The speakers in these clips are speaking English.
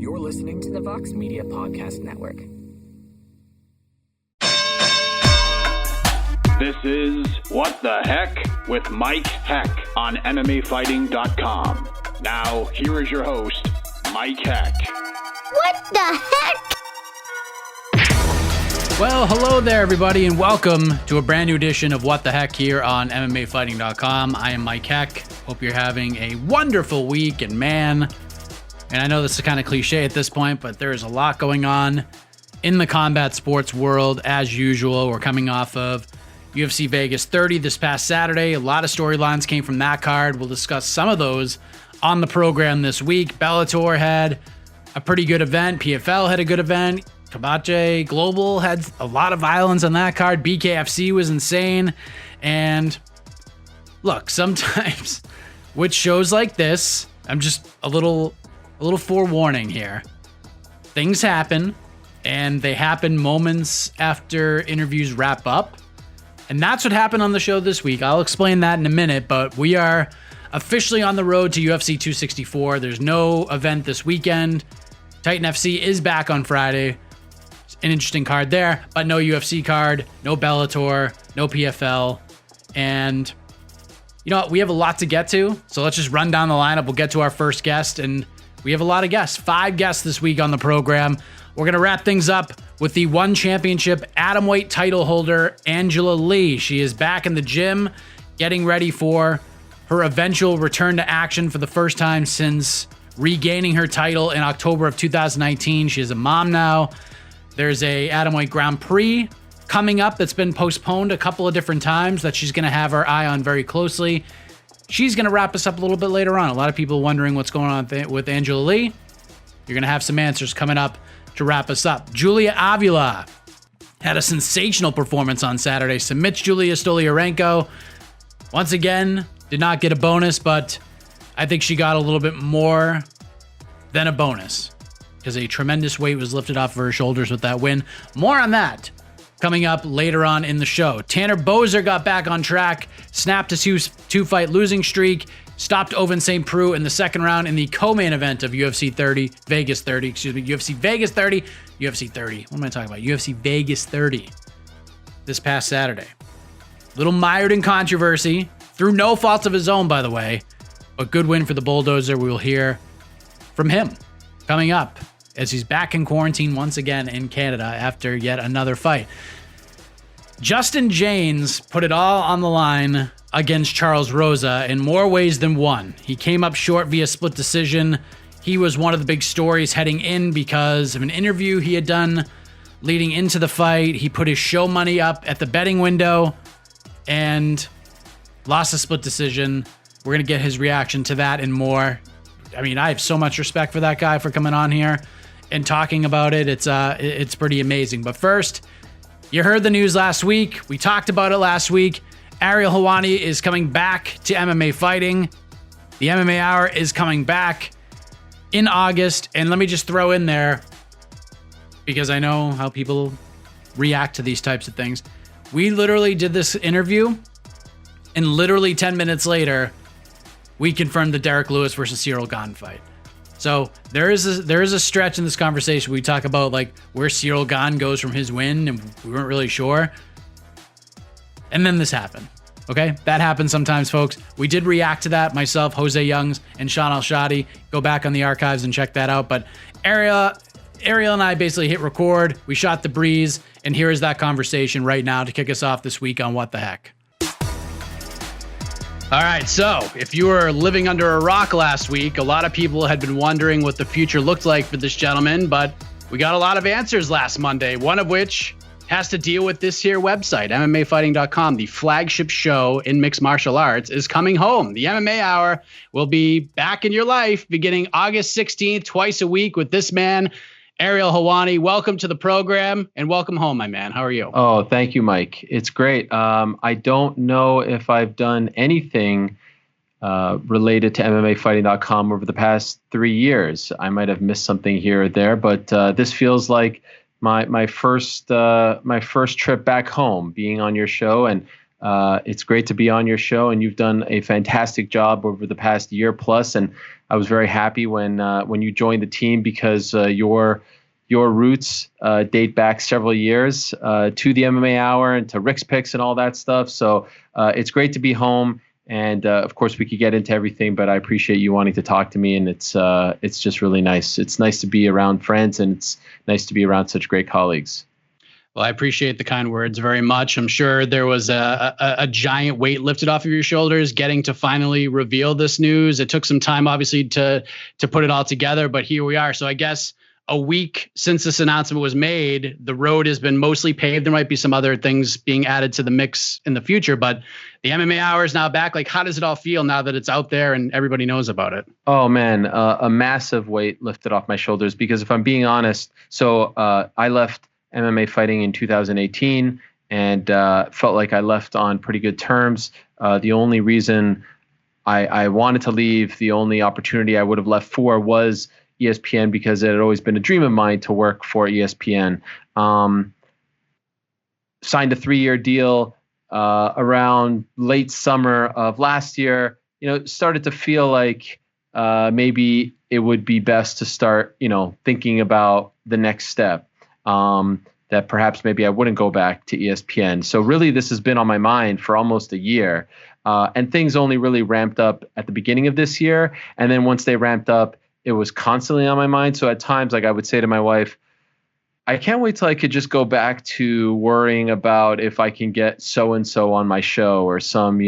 You're listening to the Vox Media Podcast Network. This is What the Heck with Mike Heck on MMAfighting.com. Now, here is your host, Mike Heck. What the heck? Well, hello there, everybody, and welcome to a brand new edition of What the Heck here on MMAfighting.com. I am Mike Heck. Hope you're having a wonderful week, and man, and I know this is kind of cliche at this point, but there is a lot going on in the combat sports world as usual. We're coming off of UFC Vegas 30 this past Saturday. A lot of storylines came from that card. We'll discuss some of those on the program this week. Bellator had a pretty good event. PFL had a good event. Kabache Global had a lot of violence on that card. BKFC was insane. And look, sometimes with shows like this, I'm just a little forewarning here. Things happen, and they happen moments after interviews wrap up. And that's what happened on the show this week. I'll explain that in a minute, but we are officially on the road to UFC 264. There's no event this weekend. Titan FC is back on Friday. It's an interesting card there, but no UFC card, no Bellator, no PFL. And you know what? We have a lot to get to, so let's just run down the lineup. We'll get to our first guest, and we have a lot of guests. 5 guests this week on the program. We're going to wrap things up with the one championship atomweight title holder, Angela Lee. She is back in the gym, getting ready for her eventual return to action for the first time since regaining her title in October of 2019. She is a mom now. There's a atomweight Grand Prix coming up that's been postponed a couple of different times that she's going to have her eye on very closely. She's going to wrap us up a little bit later on. A lot of people wondering what's going on with Angela Lee. You're going to have some answers coming up to wrap us up. Julija Avila had a sensational performance on Saturday. Submits Julija Stoliarenko. Once again, did not get a bonus, but I think she got a little bit more than a bonus because a tremendous weight was lifted off of her shoulders with that win. More on that coming up later on in the show. Tanner Boser got back on track, snapped his two-fight losing streak, stopped Ovince Saint Preux in the second round in the co-main event of UFC Vegas 30. UFC Vegas 30. UFC 30. What am I talking about? UFC Vegas 30 this past Saturday. Little mired in controversy, through no fault of his own, by the way. A good win for the Bulldozer. We will hear from him coming up as he's back in quarantine once again in Canada after yet another fight. Justin Jaynes put it all on the line against Charles Rosa in more ways than one. He came up short via split decision. He was one of the big stories heading in because of an interview he had done leading into the fight. He put his show money up at the betting window and lost a split decision. We're going to get his reaction to that and more. I mean, I have so much respect for that guy for coming on here and talking about it. It's pretty amazing. But first, you heard the news last week. We talked about it last week. Ariel Helwani is coming back to MMA fighting. The MMA Hour is coming back in August. And let me just throw in there, because I know how people react to these types of things. We literally did this interview, and literally 10 minutes later, we confirmed the Derek Lewis versus Cyril Gane fight. So there is a stretch in this conversation we talk about like where Cyril Gane goes from his win, and we weren't really sure. And then this happened. Okay, that happens sometimes, folks. We did react to that, myself, Jose Youngs, and Sean Al-Shadi. Go back on the archives and check that out. But Ariel and I basically hit record. We shot the breeze, and here is that conversation right now to kick us off this week on What the Heck. All right, so if you were living under a rock last week, a lot of people had been wondering what the future looked like for this gentleman, but we got a lot of answers last Monday, one of which has to deal with this here website, MMAfighting.com. The flagship show in mixed martial arts is coming home. The MMA Hour will be back in your life beginning August 16th, twice a week with this man, Ariel Helwani. Welcome to the program and welcome home, my man. How are you? Oh, thank you, Mike. It's great. I don't know if I've done anything related to MMAfighting.com over the past 3 years. I might have missed something here or there, but this feels like my first trip back home, being on your show, and it's great to be on your show. And you've done a fantastic job over the past year plus, and I was very happy when you joined the team because your roots date back several years to the MMA Hour and to Rick's Picks and all that stuff. So it's great to be home. And of course, we could get into everything, but I appreciate you wanting to talk to me. And it's just really nice. It's nice to be around friends, and it's nice to be around such great colleagues. Well, I appreciate the kind words very much. I'm sure there was a giant weight lifted off of your shoulders getting to finally reveal this news. It took some time, obviously, to put it all together, but here we are. So I guess a week since this announcement was made, the road has been mostly paved. There might be some other things being added to the mix in the future, but the MMA Hour is now back. Like, how does it all feel now that it's out there and everybody knows about it? Oh, man, a massive weight lifted off my shoulders because if I'm being honest, so I left MMA fighting in 2018 and felt like I left on pretty good terms. The only reason I wanted to leave, the only opportunity I would have left for was ESPN because it had always been a dream of mine to work for ESPN. Signed a 3-year deal around late summer of last year. Started to feel like maybe it would be best to start, thinking about the next step. That perhaps maybe I wouldn't go back to ESPN. So really, this has been on my mind for almost a year. And things only really ramped up at the beginning of this year. And then once they ramped up, it was constantly on my mind. So at times, like I would say to my wife, I can't wait till I could just go back to worrying about if I can get so-and-so on my show or some,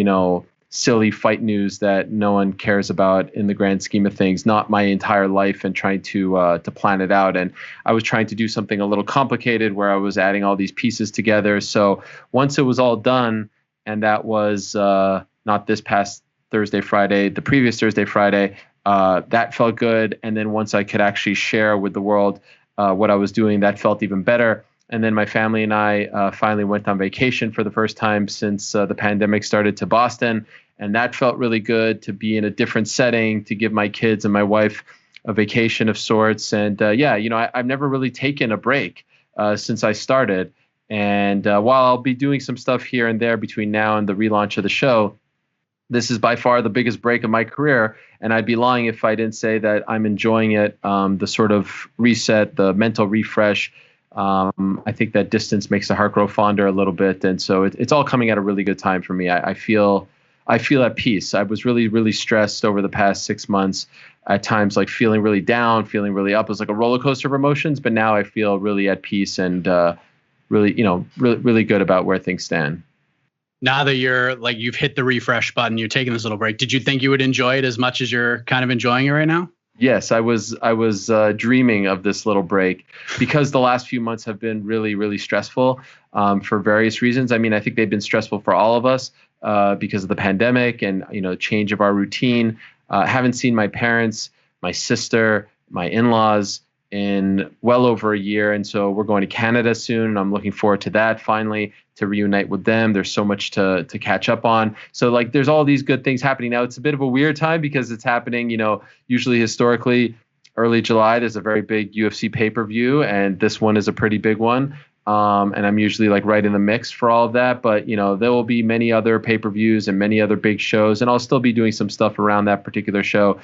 silly fight news that no one cares about in the grand scheme of things, not my entire life and trying to plan it out. And I was trying to do something a little complicated where I was adding all these pieces together. So once it was all done, and that was not this past Thursday, Friday, the previous Thursday, Friday, that felt good. And then once I could actually share with the world what I was doing, that felt even better. And then my family and I finally went on vacation for the first time since the pandemic started to Boston. And that felt really good to be in a different setting, to give my kids and my wife a vacation of sorts. And I've never really taken a break since I started. And while I'll be doing some stuff here and there between now and the relaunch of the show, this is by far the biggest break of my career. And I'd be lying if I didn't say that I'm enjoying it, the sort of reset, the mental refresh. I think that distance makes the heart grow fonder a little bit. And so it's all coming at a really good time for me. I feel at peace. I was really, really stressed over the past 6 months, at times like feeling really down, feeling really up. It was like a roller coaster of emotions, but now I feel really at peace and really good about where things stand. Now that you've hit the refresh button, you're taking this little break. Did you think you would enjoy it as much as you're kind of enjoying it right now? Yes, I was dreaming of this little break because the last few months have been really, really stressful for various reasons. I mean, I think they've been stressful for all of us because of the pandemic and, change of our routine. Haven't seen my parents, my sister, my in-laws in well over a year. And so we're going to Canada soon. And I'm looking forward to that finally, to reunite with them. There's so much to catch up on. So there's all these good things happening now. It's a bit of a weird time because it's happening, usually historically early July, there's a very big UFC pay-per-view. And this one is a pretty big one. And I'm usually right in the mix for all of that. But, there will be many other pay-per-views and many other big shows. And I'll still be doing some stuff around that particular show.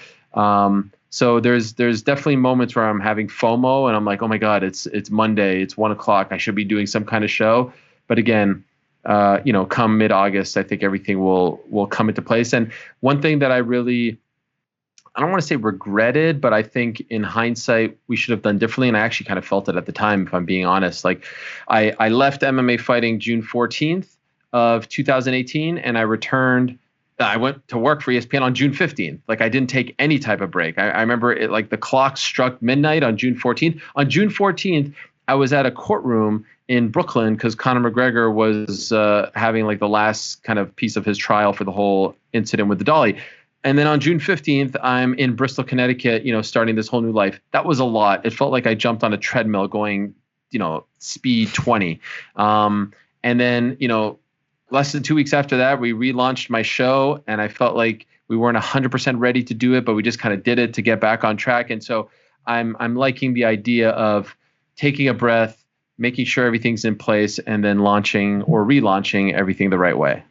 So there's definitely moments where I'm having FOMO and I'm like, oh my God, it's Monday, it's 1:00. I should be doing some kind of show. But again, come mid-August, I think everything will come into place. And one thing that I don't want to say regretted, but I think in hindsight, we should have done differently. And I actually kind of felt it at the time, if I'm being honest. I left MMA fighting June 14th of 2018 and I returned. I went to work for ESPN on June 15th. I didn't take any type of break. I remember it the clock struck midnight on June 14th. On June 14th, I was at a courtroom in Brooklyn because Conor McGregor was having the last kind of piece of his trial for the whole incident with the dolly. And then on June 15th, I'm in Bristol, Connecticut, starting this whole new life. That was a lot. It felt like I jumped on a treadmill going, speed 20. And then, less than 2 weeks after that, we relaunched my show and I felt like we weren't 100% ready to do it, but we just kind of did it to get back on track. And so I'm liking the idea of taking a breath, making sure everything's in place and then launching or relaunching everything the right way.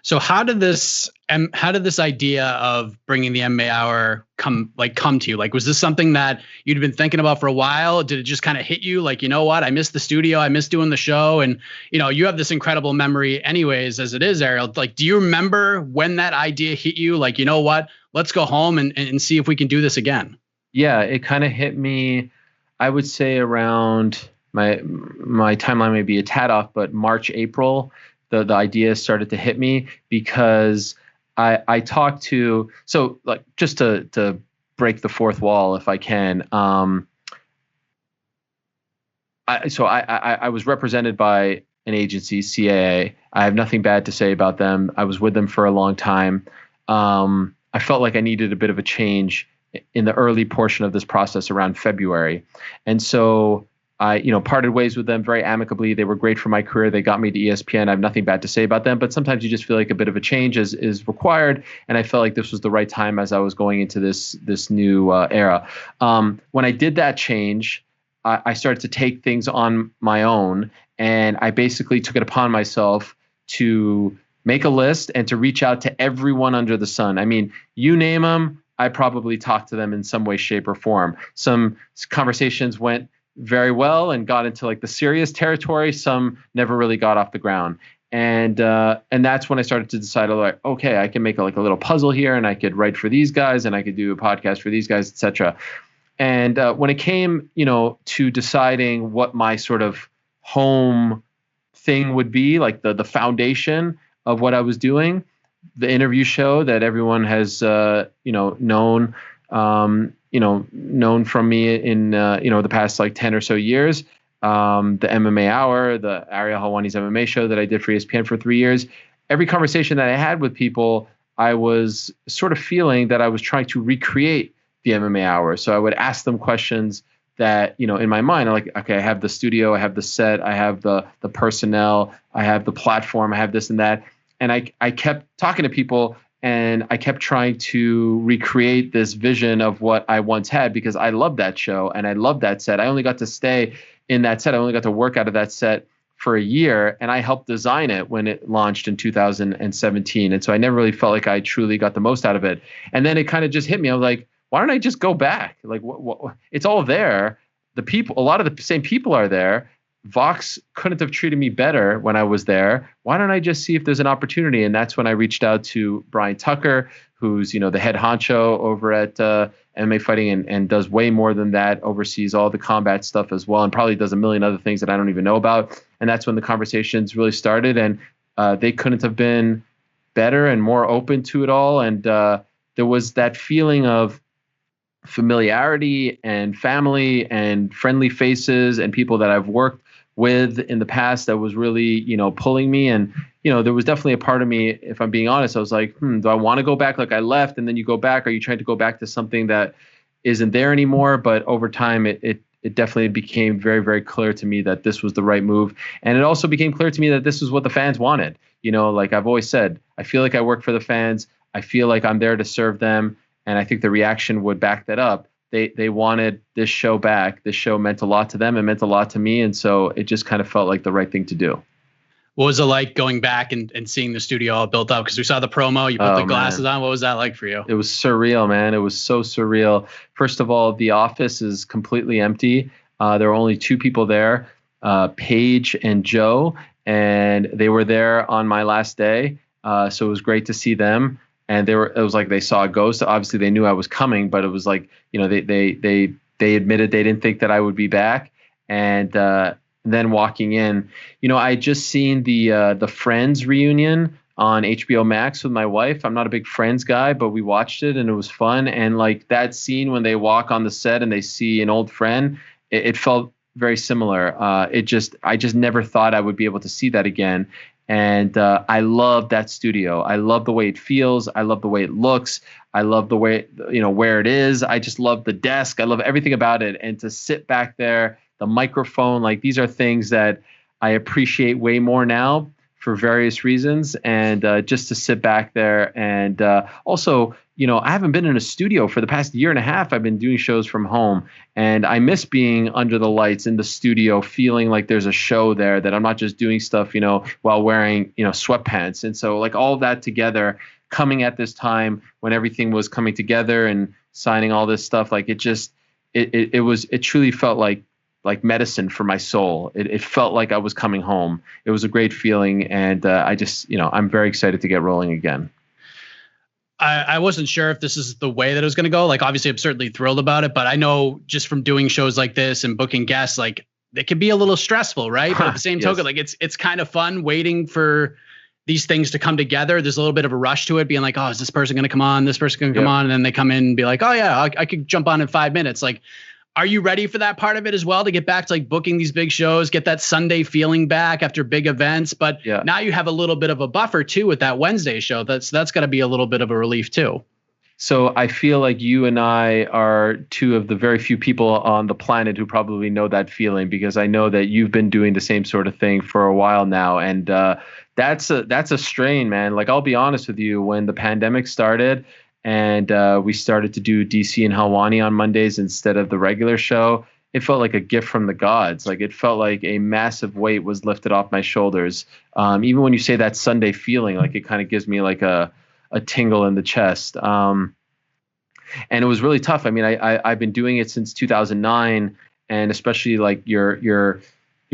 So how did this idea of bringing the MMA Hour come to you? Like, was this something that you'd been thinking about for a while? Did it just kind of hit you? Like, you know what? I miss the studio. I miss doing the show. And, you have this incredible memory anyways, as it is, Ariel. Like, do you remember when that idea hit you? Like, you know what? Let's go home and see if we can do this again. Yeah, it kind of hit me, I would say around my timeline may be a tad off, but March, April, the idea started to hit me because I talked to, so like just to break the fourth wall if I can. I was represented by an agency, CAA. I have nothing bad to say about them. I was with them for a long time. I felt like I needed a bit of a change in the early portion of this process around February. And so I, parted ways with them very amicably. They were great for my career. They got me to ESPN. I have nothing bad to say about them, but sometimes you just feel like a bit of a change is required. And I felt like this was the right time as I was going into this new era. When I did that change, I started to take things on my own, and I basically took it upon myself to make a list and to reach out to everyone under the sun. I mean, you name them, I probably talked to them in some way, shape, or form. Some conversations went very well and got into like the serious territory. Some never really got off the ground. And that's when I started to decide, like, okay, I can make a little puzzle here, and I could write for these guys, and I could do a podcast for these guys, etc. And when it came, to deciding what my sort of home thing would be, like the foundation of what I was doing, the interview show that everyone has, known from me in, the past like 10 or so years, the MMA Hour, the Ariel Helwani's MMA show that I did for ESPN for 3 years. Every conversation that I had with people, I was sort of feeling that I was trying to recreate the MMA Hour. So I would ask them questions that, in my mind, I'm like, okay, I have the studio, I have the set, I have the personnel, I have the platform, I have this and that. And I kept talking to people, and I kept trying to recreate this vision of what I once had, because I loved that show and I loved that set. I only got to stay in that set. I only got to work out of that set for a year, and I helped design it when it launched in 2017. And so I never really felt like I truly got the most out of it. And then it kind of just hit me. I was like, why don't I just go back? Like, what, it's all there. The people, a lot of the same people are there. Vox couldn't have treated me better when I was there. Why don't I just see if there's an opportunity? And that's when I reached out to Brian Tucker, who's, the head honcho over at MMA Fighting and does way more than that, oversees all the combat stuff as well, and probably does a million other things that I don't even know about. And that's when the conversations really started, and they couldn't have been better and more open to it all. And there was that feeling of familiarity and family and friendly faces and people that I've worked with in the past that was really, pulling me. And, there was definitely a part of me, if I'm being honest, I was like, do I want to go back? Like, I left and then you go back. Are you trying to go back to something that isn't there anymore? But over time, it definitely became very, very clear to me that this was the right move. And it also became clear to me that this was what the fans wanted. Like I've always said, I feel like I work for the fans. I feel like I'm there to serve them. And I think the reaction would back that up. They wanted this show back. This show meant a lot to them. It meant a lot to me. And so it just kind of felt like the right thing to do. What was it like going back and seeing the studio all built up? Because we saw the promo, you put the glasses on. What was that like for you? It was surreal, man. It was so surreal. First of all, the office is completely empty. There are only two people there, Paige and Joe, and they were there on my last day. So it was great to see them. And it was like they saw a ghost. Obviously, they knew I was coming, but it was like, they admitted they didn't think that I would be back. And then walking in, I just seen the Friends reunion on HBO Max with my wife. I'm not a big Friends guy, but we watched it and it was fun. And like that scene when they walk on the set and they see an old friend, it felt very similar. I just never thought I would be able to see that again. And I love that studio. I love the way it feels. I love the way it looks. I love the way, where it is. I just love the desk. I love everything about it. And to sit back there, the microphone, like these are things that I appreciate way more now for various reasons, and just to sit back there. And also, I haven't been in a studio for the past year and a half. I've been doing shows from home, and I miss being under the lights in the studio, feeling like there's a show there, that I'm not just doing stuff, while wearing, sweatpants. And so like all of that together, coming at this time when everything was coming together and signing all this stuff, like it truly felt like medicine for my soul. It felt like I was coming home. It was a great feeling. And I'm very excited to get rolling again. I wasn't sure if this is the way that it was going to go. Like, obviously I'm certainly thrilled about it, but I know just from doing shows like this and booking guests, like it can be a little stressful, right? But at the same token, like it's kind of fun waiting for these things to come together. There's a little bit of a rush to it, being like, oh, is this person going to come on? This person going to come on. And then they come in and be like, oh yeah, I could jump on in 5 minutes. Like, are you ready for that part of it as well, to get back to like booking these big shows, get that Sunday feeling back after big events? But now you have a little bit of a buffer too with that Wednesday show. That's got to be a little bit of a relief too. So I feel like you and I are two of the very few people on the planet who probably know that feeling, because I know that you've been doing the same sort of thing for a while now. And that's a strain, man. Like, I'll be honest with you, when the pandemic started, and we started to do DC and Helwani on Mondays instead of the regular show, it felt like a gift from the gods. Like, it felt like a massive weight was lifted off my shoulders. Even when you say that Sunday feeling, like, it kind of gives me like a tingle in the chest. And it was really tough. I mean, I've been doing it since 2009, and especially like you're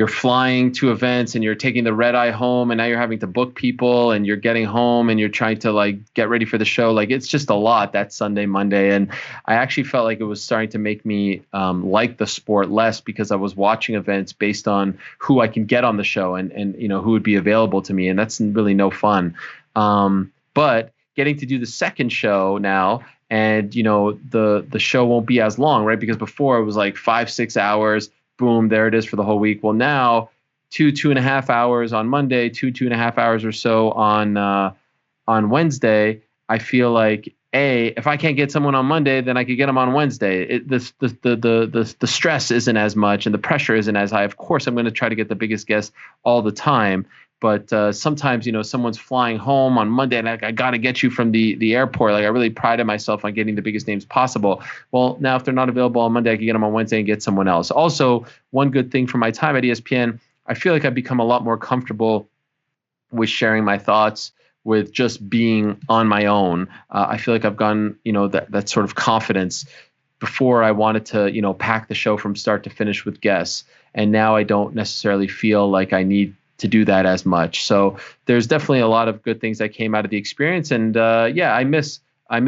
flying to events and you're taking the red eye home, and now you're having to book people, and you're getting home and you're trying to like get ready for the show. Like, it's just a lot that Sunday, Monday. And I actually felt like it was starting to make me like the sport less, because I was watching events based on who I can get on the show and who would be available to me. And that's really no fun. But getting to do the second show now, and the show won't be as long, right? Because before it was like 5-6 hours, boom, there it is for the whole week. Well, now 2.5 hours on Monday, 2.5 hours or so on Wednesday. I feel like, if I can't get someone on Monday, then I could get them on Wednesday. The stress isn't as much, and the pressure isn't as high. Of course, I'm going to try to get the biggest guest all the time. But sometimes, someone's flying home on Monday, and I got to get you from the airport. Like, I really prided myself on getting the biggest names possible. Well, now if they're not available on Monday, I can get them on Wednesday and get someone else. Also, one good thing for my time at ESPN, I feel like I've become a lot more comfortable with sharing my thoughts, with just being on my own. I feel like I've gotten, that sort of confidence. Before, I wanted to, pack the show from start to finish with guests. And now I don't necessarily feel like I need to do that as much. So there's definitely a lot of good things that came out of the experience. And I miss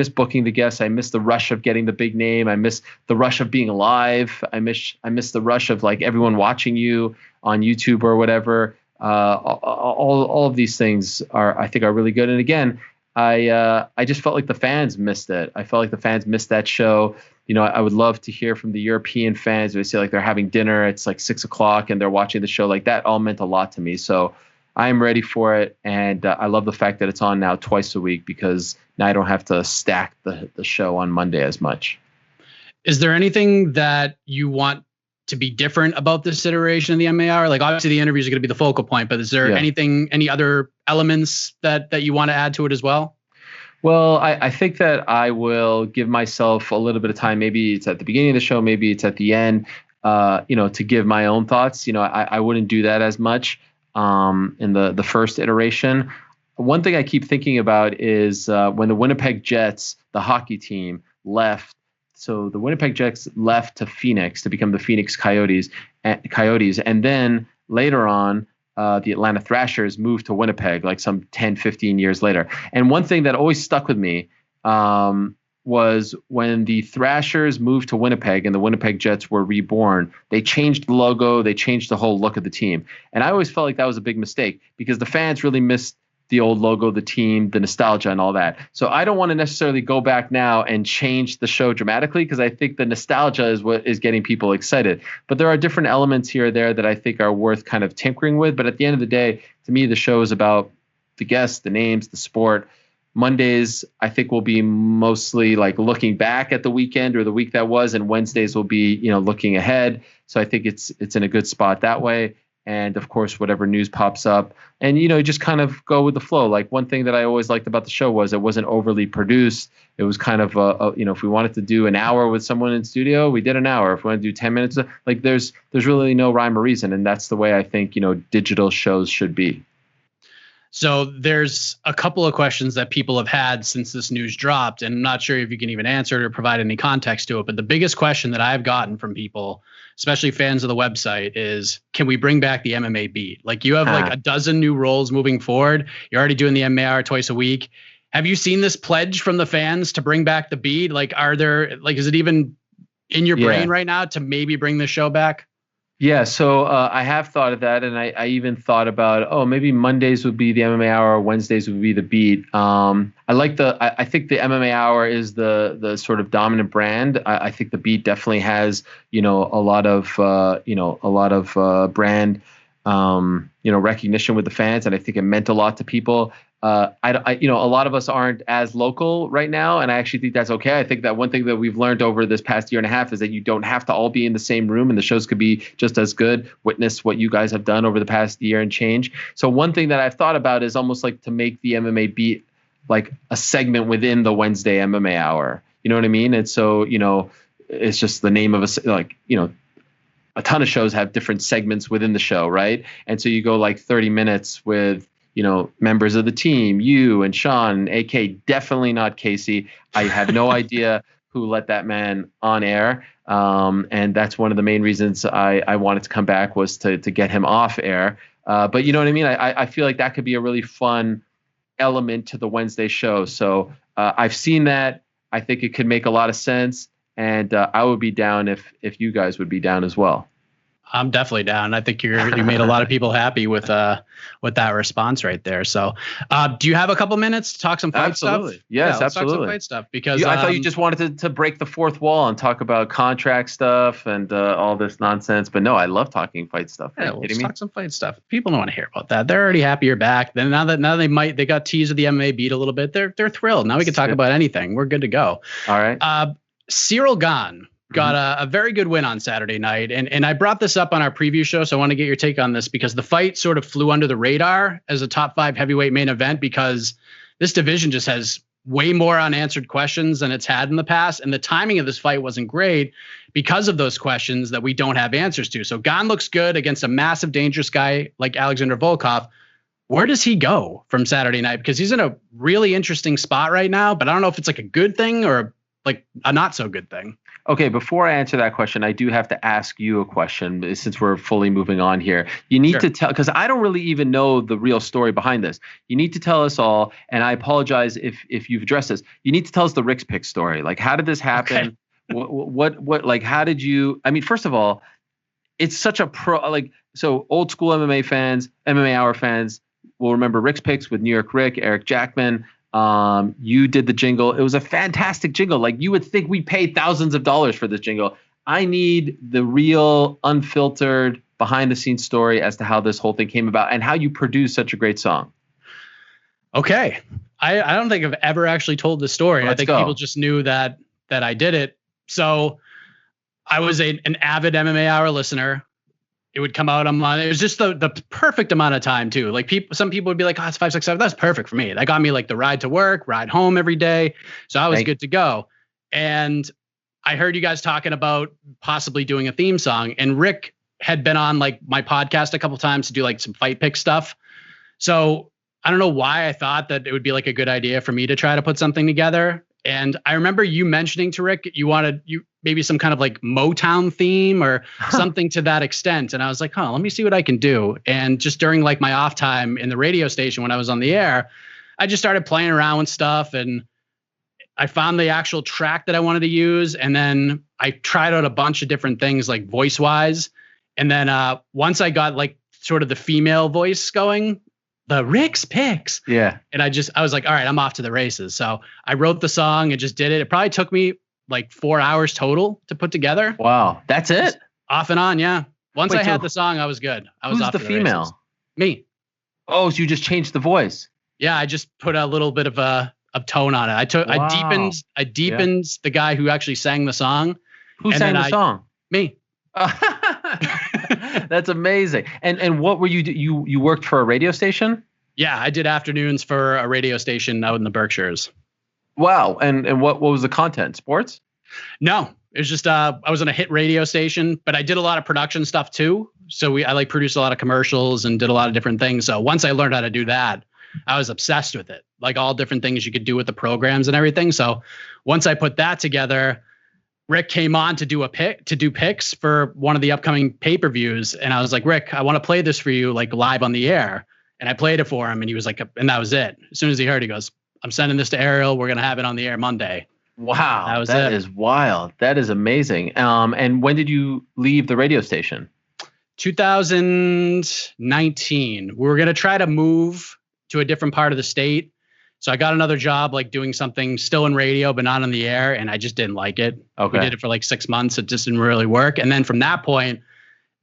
booking the guests. I miss the rush of getting the big name. I miss the rush of being live. I miss the rush of like everyone watching you on YouTube or whatever. All of these things I think are really good. And again, I just felt like the fans missed it. I felt like the fans missed that show. I would love to hear from the European fans. They say like they're having dinner. It's like 6 o'clock and they're watching the show. Like, that all meant a lot to me. So I'm ready for it. And I love the fact that it's on now twice a week, because now I don't have to stack the show on Monday as much. Is there anything that you want to be different about this iteration of the MMA Hour? Like, obviously the interviews are going to be the focal point, but is there any other elements that you want to add to it as well? Well, I think that I will give myself a little bit of time. Maybe it's at the beginning of the show, maybe it's at the end, to give my own thoughts. I wouldn't do that as much in the first iteration. One thing I keep thinking about is when the Winnipeg Jets, the hockey team, left. So the Winnipeg Jets left to Phoenix to become the Phoenix Coyotes. And then later on, the Atlanta Thrashers moved to Winnipeg like some 10, 15 years later. And one thing that always stuck with me was when the Thrashers moved to Winnipeg and the Winnipeg Jets were reborn, they changed the logo, they changed the whole look of the team. And I always felt like that was a big mistake, because the fans really missed the old logo, the team, the nostalgia and all that. So I don't want to necessarily go back now and change the show dramatically, because I think the nostalgia is what is getting people excited. But there are different elements here or there that I think are worth kind of tinkering with. But at the end of the day, to me, the show is about the guests, the names, the sport. Mondays, I think, will be mostly like looking back at the weekend or the week that was, and Wednesdays will be, looking ahead. So I think it's in a good spot that way. and of course whatever news pops up, and just kind of go with the flow. Like one thing that I always liked about the show was it wasn't overly produced. It was kind of if we wanted to do an hour with someone in studio, we did an hour. If we want to do 10 minutes, like there's really no rhyme or reason, and that's the way I think digital shows should be. So there's a couple of questions that people have had since this news dropped, and I'm not sure if you can even answer it or provide any context to it. But the biggest question that I've gotten from people, especially fans of the website, is can we bring back the MMA Beat? Like you have like a dozen new roles moving forward. You're already doing the MMA Hour twice a week. Have you seen this pledge from the fans to bring back the Beat? Like, is it even in your brain right now to maybe bring the show back? Yeah, so I have thought of that, and I even thought about, maybe Mondays would be the MMA Hour, Wednesdays would be the Beat. I think the MMA Hour is the sort of dominant brand. I think the Beat definitely has a lot of brand recognition with the fans, and I think it meant a lot to people. A lot of us aren't as local right now, and I actually think that's okay. I think that one thing that we've learned over this past year and a half is that you don't have to all be in the same room, and the shows could be just as good. Witness what you guys have done over the past year and change. So one thing that I've thought about is almost like to make the MMA Beat like a segment within the Wednesday MMA Hour. You know what I mean? And so it's just the name of a ton of shows have different segments within the show, right? And so you go like 30 minutes with members of the team, you and Sean, AK, definitely not Casey. I have no idea who let that man on air. And that's one of the main reasons I wanted to come back was to get him off air. But you know what I mean? I feel like that could be a really fun element to the Wednesday show. So I've seen that. I think it could make a lot of sense. And I would be down if you guys would be down as well. I'm definitely down. I think you made a lot of people happy with that response right there. So, do you have a couple minutes to talk some fight absolutely. stuff? Yes, yeah, absolutely. Talk some fight stuff because I thought you just wanted to break the fourth wall and talk about contract stuff and all this nonsense. But no, I love talking fight stuff. Yeah, let's talk some fight stuff. People don't want to hear about that. They're already happy you're back. Then now they got teased of the MMA Beat a little bit. They're thrilled. Now we can talk about anything. We're good to go. All right. Ciryl Gane got a very good win on Saturday night. And I brought this up on our preview show, so I want to get your take on this because the fight sort of flew under the radar as a top 5 heavyweight main event because this division just has way more unanswered questions than it's had in the past. And the timing of this fight wasn't great because of those questions that we don't have answers to. So Gane looks good against a massive, dangerous guy like Alexander Volkov. Where does he go from Saturday night? Because he's in a really interesting spot right now, but I don't know if it's like a good thing or like a not so good thing. Okay, before I answer that question, I do have to ask you a question since we're fully moving on here. You need to tell, because I don't really even know the real story behind this. You need to tell us all, and I apologize if you've addressed this. You need to tell us the Rick's Pick story. Like, how did this happen? Okay. What, like, how did you, I mean, first of all, it's such a so old school MMA fans, MMA Hour fans will remember Rick's Picks with New York Rick, Eric Jackman. You did the jingle. It was a fantastic jingle. Like you would think we paid thousands of dollars for this jingle. I need the real unfiltered behind the scenes story as to how this whole thing came about and how you produced such a great song. Okay. I don't think I've ever actually told the story. I think people just knew that I did it. So I was an avid MMA Hour listener. It would come out on Monday. It was just the perfect amount of time too. Like some people would be like, oh, it's 5, 6, 7. That's perfect for me. That got me like the ride to work, ride home every day. So I was good to go. And I heard you guys talking about possibly doing a theme song, and Rick had been on like my podcast a couple times to do like some fight pick stuff. So I don't know why I thought that it would be like a good idea for me to try to put something together. And I remember you mentioning to Rick, you wanted maybe some kind of like Motown theme or something to that extent. And I was like, let me see what I can do. And just during like my off time in the radio station when I was on the air, I just started playing around with stuff and I found the actual track that I wanted to use. And then I tried out a bunch of different things like voice wise. And then once I got like sort of the female voice going, the Rick's Picks. Yeah. And I was like, all right, I'm off to the races. So I wrote the song and just did it. It probably took me like 4 hours total to put together. Wow. That's it? Just off and on. Yeah. Once I had the song, I was good. I was who's off the to female? Races. Me. Oh, so you just changed the voice. Yeah. I just put a little bit of a tone on it. I deepened the guy who actually sang the song. Who sang the song? Me. That's amazing. And what were you worked for a radio station? Yeah, I did afternoons for a radio station out in the Berkshires. Wow. And what was the content? Sports? No, it was just I was on a hit radio station, but I did a lot of production stuff too. So I like produced a lot of commercials and did a lot of different things. So once I learned how to do that, I was obsessed with it, like all different things you could do with the programs and everything. So once I put that together, Rick came on to do picks for one of the upcoming pay-per-views. And I was like, Rick, I want to play this for you, like live on the air. And I played it for him, and he was like, and that was it. As soon as he heard, he goes, I'm sending this to Ariel. We're going to have it on the air Monday. Wow. That is wild. That is amazing. And when did you leave the radio station? 2019. We were going to try to move to a different part of the state. So I got another job, like doing something still in radio, but not on the air. And I just didn't like it. Okay. We did it for like 6 months. It just didn't really work. And then from that point,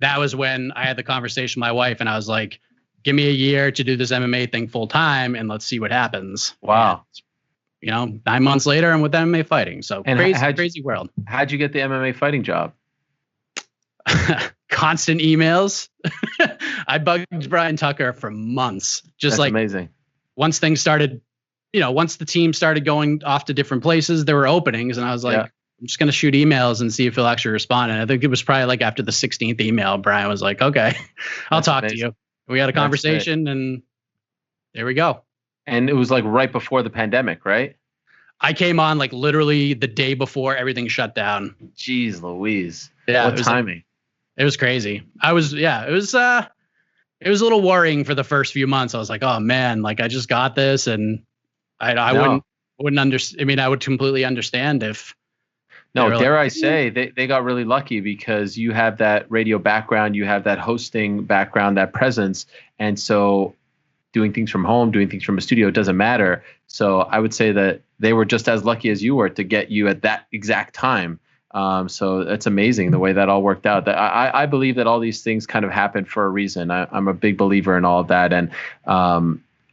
that was when I had the conversation with my wife, and I was like, give me a year to do this MMA thing full time, and let's see what happens. Wow. And, 9 months later, I'm with MMA fighting. So and crazy world. How'd you get the MMA fighting job? Constant emails. I bugged Brian Tucker for months. That's amazing. Once things started, once the team started going off to different places, there were openings, and I was like, I'm just going to shoot emails and see if he'll actually respond. And I think it was probably like after the 16th email, Brian was like, okay, I'll talk to you. We had a conversation, and there we go. And it was like right before the pandemic, right? I came on like literally the day before everything shut down. Jeez Louise. Yeah. What timing? It was crazy. It was a little worrying for the first few months. I was like, oh man, like I just got this, and I wouldn't understand. I mean, I would completely understand if. No, dare I say they got really lucky because you have that radio background, you have that hosting background, that presence. And so doing things from home, doing things from a studio, it doesn't matter. So I would say that they were just as lucky as you were to get you at that exact time. So it's amazing the way that all worked out. That I believe that all these things kind of happen for a reason. I'm a big believer in all of that. And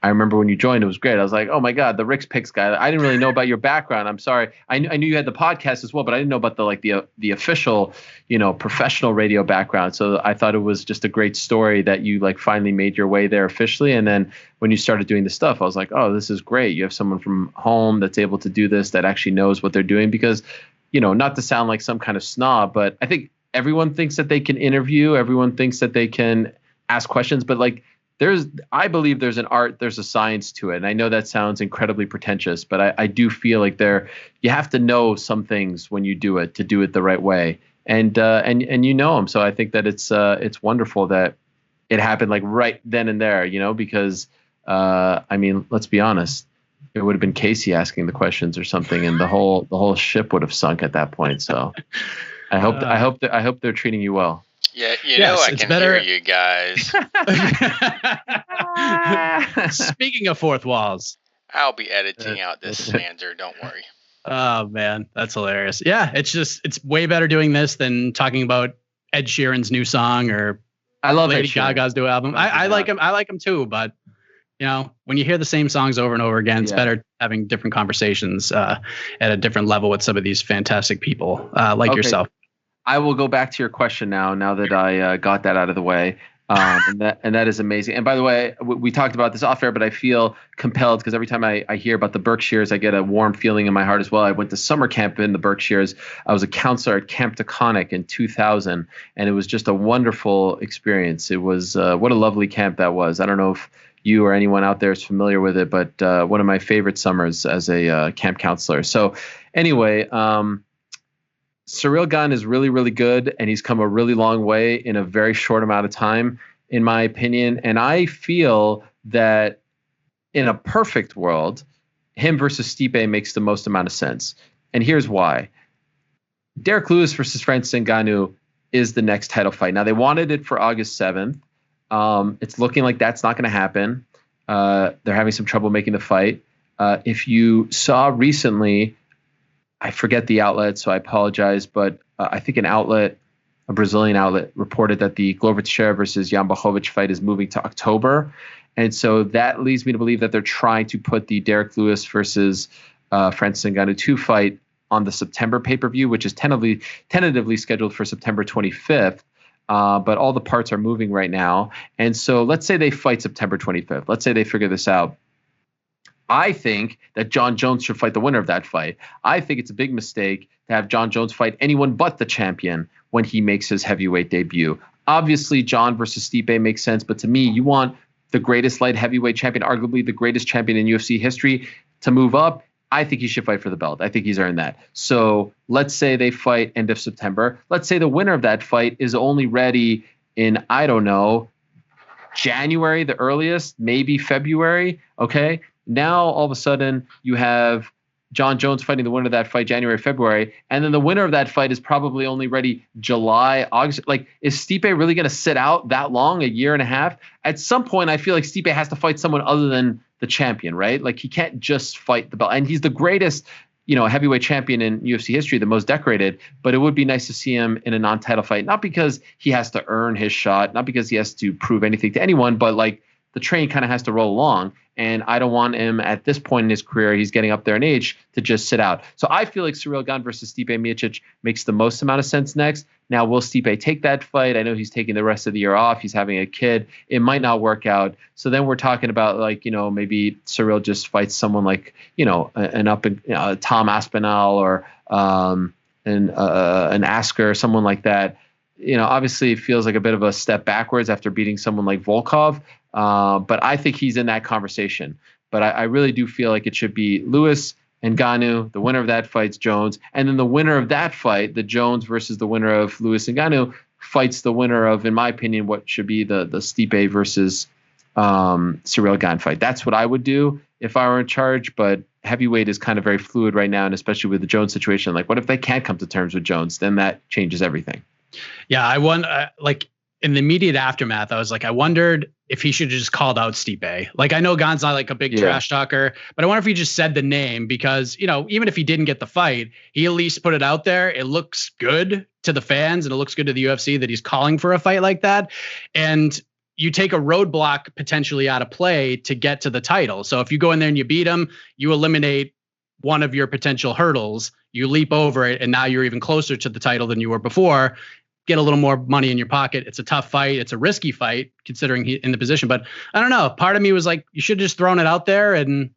I remember when you joined, it was great. I was like, oh my God, the Rick's Picks guy. I didn't really know about your background. I'm sorry. I knew you had the podcast as well, but I didn't know about the official, professional radio background. So I thought it was just a great story that you like finally made your way there officially. And then when you started doing the stuff, I was like, oh, this is great. You have someone from home that's able to do this, that actually knows what they're doing. Because, not to sound like some kind of snob, but I think everyone thinks that they can interview. Everyone thinks that they can ask questions, but like, I believe there's an art, there's a science to it. And I know that sounds incredibly pretentious, but I do feel like you have to know some things when you do it to do it the right way. And them. So I think that it's wonderful that it happened like right then and there, because let's be honest, it would have been Casey asking the questions or something, and the whole ship would have sunk at that point. So I hope they're treating you well. Yeah, I can hear you guys. Speaking of fourth walls, I'll be editing out this slander. Don't worry. Oh man, that's hilarious. Yeah, it's way better doing this than talking about Ed Sheeran's new song or I love Lady Gaga's new album. I like him. I like him too, but when you hear the same songs over and over again, it's better having different conversations at a different level with some of these fantastic people like yourself. I will go back to your question now that I got that out of the way. And that is amazing. And by the way, we talked about this off air, but I feel compelled because every time I hear about the Berkshires, I get a warm feeling in my heart as well. I went to summer camp in the Berkshires. I was a counselor at Camp Taconic in 2000, and it was just a wonderful experience. It was what a lovely camp that was. I don't know if you or anyone out there is familiar with it, but one of my favorite summers as a camp counselor. So anyway, Ciryl Gane is really, really good, and he's come a really long way in a very short amount of time, in my opinion. And I feel that in a perfect world, him versus Stipe makes the most amount of sense. And here's why. Derek Lewis versus Francis Ngannou is the next title fight. Now, they wanted it for August 7th. It's looking like that's not going to happen. They're having some trouble making the fight. If you saw recently, I forget the outlet, so I apologize, but I think a Brazilian outlet, reported that the Glover Teixeira versus Jan Blachowicz fight is moving to October. And so that leads me to believe that they're trying to put the Derek Lewis versus Francis Ngannou 2 fight on the September pay-per-view, which is tentatively scheduled for September 25th. but all the parts are moving right now. And so let's say they fight September 25th. Let's say they figure this out. I think that Jon Jones should fight the winner of that fight. I think it's a big mistake to have Jon Jones fight anyone but the champion when he makes his heavyweight debut. Obviously, Jon versus Stipe makes sense, but to me, you want the greatest light heavyweight champion, arguably the greatest champion in UFC history, to move up. I think he should fight for the belt. I think he's earned that. So let's say they fight end of September. Let's say the winner of that fight is only ready in, I don't know, January, the earliest, maybe February. Okay. Now, all of a sudden, you have Jon Jones fighting the winner of that fight January, February, and then the winner of that fight is probably only ready July, August. Like, is Stipe really going to sit out that long, a year and a half? At some point, I feel like Stipe has to fight someone other than the champion, right? Like, he can't just fight the belt. And he's the greatest, heavyweight champion in UFC history, the most decorated, but it would be nice to see him in a non-title fight, not because he has to earn his shot, not because he has to prove anything to anyone, but like the train kind of has to roll along. And I don't want him at this point in his career, he's getting up there in age, to just sit out. So I feel like Ciryl Gane versus Stipe Miocic makes the most amount of sense next. Now, will Stipe take that fight? I know he's taking the rest of the year off. He's having a kid. It might not work out. So then we're talking about maybe Ciryl just fights someone like, Tom Aspinall or an Asker, someone like that. Obviously it feels like a bit of a step backwards after beating someone like Volkov. But I think he's in that conversation. But I really do feel like it should be Lewis and Ngannou. The winner of that fights Jones. And then the winner of that fight, the Jones versus the winner of Lewis and Ngannou, fights the winner of, in my opinion, what should be the Stipe versus Ciryl Gane fight. That's what I would do if I were in charge. But heavyweight is kind of very fluid right now, and especially with the Jones situation. Like, what if they can't come to terms with Jones? Then that changes everything. Yeah, I wonder, in the immediate aftermath, I was like, I wondered if he should have just called out Stipe. Like, I know Gane's not like a big trash talker, but I wonder if he just said the name because, even if he didn't get the fight, he at least put it out there. It looks good to the fans and it looks good to the UFC that he's calling for a fight like that. And you take a roadblock potentially out of play to get to the title. So if you go in there and you beat him, you eliminate one of your potential hurdles, you leap over it, and now you're even closer to the title than you were before. Get a little more money in your pocket. It's a tough fight. It's a risky fight considering he's in the position. But I don't know. Part of me was like, you should have just thrown it out there and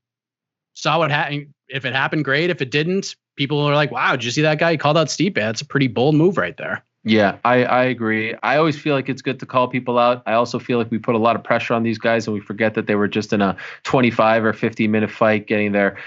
saw what happened. If it happened, great. If it didn't, people are like, wow, did you see that guy? He called out Stipe. That's a pretty bold move right there. Yeah, I agree. I always feel like it's good to call people out. I also feel like we put a lot of pressure on these guys and we forget that they were just in a 25 or 50-minute fight getting their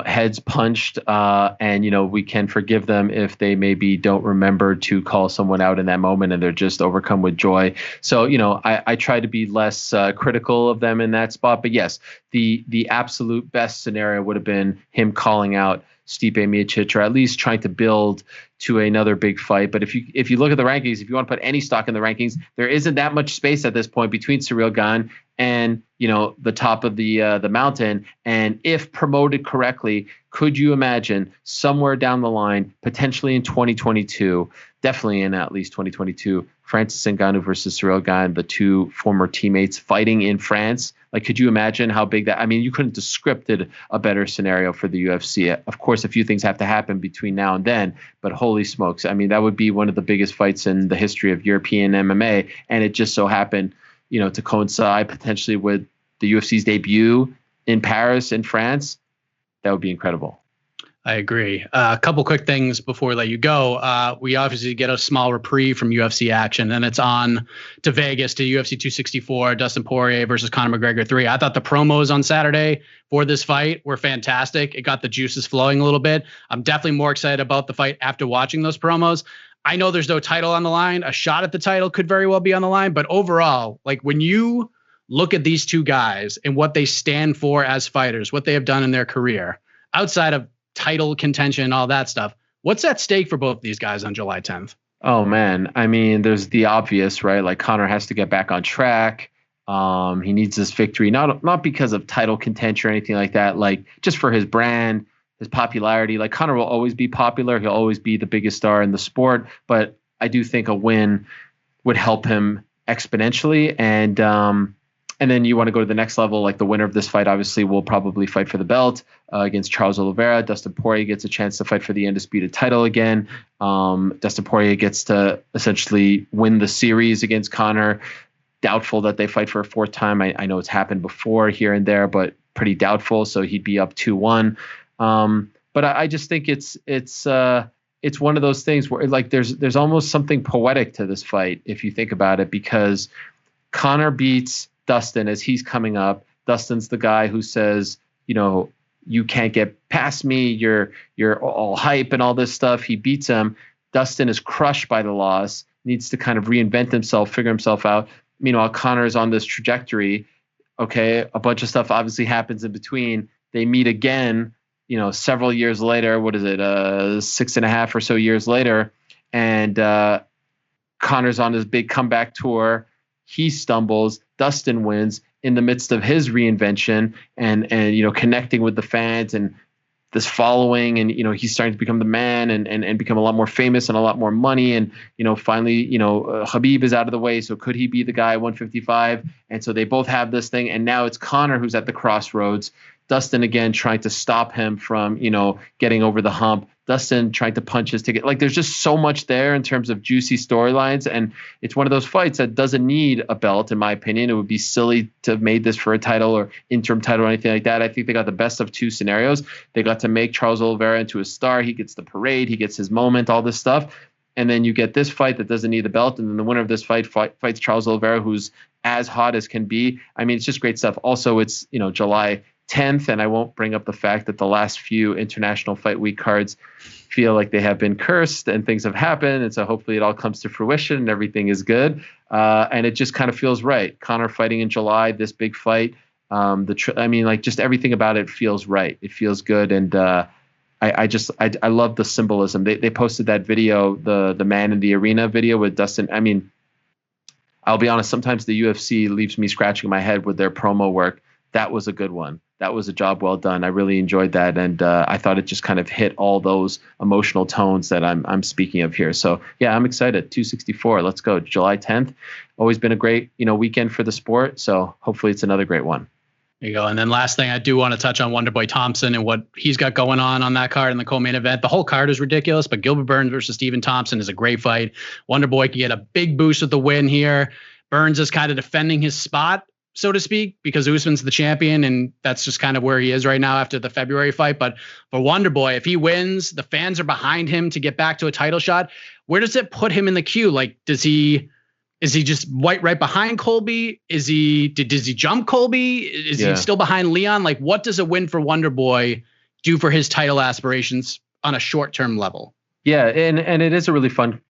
heads punched, and we can forgive them if they maybe don't remember to call someone out in that moment and they're just overcome with joy. So, I try to be less critical of them in that spot. But yes, the absolute best scenario would have been him calling out Stipe Miocic, or at least trying to build to another big fight. But if you look at the rankings, if you want to put any stock in the rankings, there isn't that much space at this point between Ciryl Gane and the top of the mountain. And if promoted correctly, could you imagine somewhere down the line, potentially in 2022, definitely in at least 2022, Francis Ngannou versus Ciryl Gane, the two former teammates fighting in France? Like, could you imagine how big that? I mean, you couldn't have scripted a better scenario for the UFC. Of course, a few things have to happen between now and then, but holy smokes. I mean, that would be one of the biggest fights in the history of European MMA. And it just so happened, to coincide potentially with the UFC's debut in Paris, in France. That would be incredible. I agree. A couple quick things before we let you go. We obviously get a small reprieve from UFC action, and it's on to Vegas to UFC 264, Dustin Poirier versus Conor McGregor 3. I thought the promos on Saturday for this fight were fantastic. It got the juices flowing a little bit. I'm definitely more excited about the fight after watching those promos. I know there's no title on the line. A shot at the title could very well be on the line, but overall, like, when you look at these two guys and what they stand for as fighters, what they have done in their career, outside of title contention and all that stuff, what's at stake for both these guys on July 10th? Oh man, I mean, there's the obvious, right? Like, Conor has to get back on track. He needs this victory, not because of title contention or anything like that, like just for his brand, his popularity. Like, Conor will always be popular. He'll always be the biggest star in the sport, but I do think a win would help him exponentially. And And then you want to go to the next level, like the winner of this fight obviously will probably fight for the belt against Charles Oliveira. Dustin Poirier gets a chance to fight for the undisputed title again. Dustin Poirier gets to essentially win the series against Conor. Doubtful that they fight for a fourth time. I know it's happened before here and there, but pretty doubtful. So he'd be up 2-1. But I just think it's one of those things where like there's almost something poetic to this fight if you think about it, because Conor beats Dustin as he's coming up. Dustin's the guy who says, you can't get past me. You're all hype and all this stuff. He beats him. Dustin is crushed by the loss, needs to kind of reinvent himself, figure himself out. Meanwhile, Conor is on this trajectory. Okay, a bunch of stuff obviously happens in between. They meet again, several years later. What is it? 6.5 or so years later. And Conor's on his big comeback tour. He stumbles. Dustin wins in the midst of his reinvention and connecting with the fans and this following, and he's starting to become the man and become a lot more famous and a lot more money, and finally Khabib is out of the way, so could he be the guy at 155? And so they both have this thing, and now it's Conor who's at the crossroads. Dustin again trying to stop him from getting over the hump. Dustin trying to punch his ticket. Like, there's just so much there in terms of juicy storylines, and it's one of those fights that doesn't need a belt, in my opinion. It would be silly to have made this for a title or interim title or anything like that. I think they got the best of two scenarios. They got to make Charles Oliveira into a star. He gets the parade, he gets his moment, all this stuff. And then you get this fight that doesn't need the belt, and then the winner of this fight fights Charles Oliveira, who's as hot as can be. I mean, it's just great stuff. Also, it's July 10th, and I won't bring up the fact that the last few International Fight Week cards feel like they have been cursed and things have happened, and so hopefully it all comes to fruition and everything is good, and it just kind of feels right. Conor fighting in July, this big fight, just everything about it feels right. It feels good, and I love the symbolism. They posted that video, the Man in the Arena video with Dustin. I mean, I'll be honest, sometimes the UFC leaves me scratching my head with their promo work. That was a good one. That was a job well done. I really enjoyed that, and I thought it just kind of hit all those emotional tones that I'm speaking of here. So yeah, I'm excited. 264. Let's go. July 10th. Always been a great weekend for the sport. So hopefully it's another great one. There you go. And then last thing, I do want to touch on Wonderboy Thompson and what he's got going on that card in the co-main event. The whole card is ridiculous, but Gilbert Burns versus Stephen Thompson is a great fight. Wonderboy can get a big boost with the win here. Burns is kind of defending his spot, so to speak, because Usman's the champion, and that's just kind of where he is right now after the February fight. But for Wonderboy, if he wins, the fans are behind him to get back to a title shot. Where does it put him in the queue? Like, is he just right behind Colby? Does he jump Colby? Is he still behind Leon? Like, what does a win for Wonderboy do for his title aspirations on a short-term level? Yeah, and it is a really fun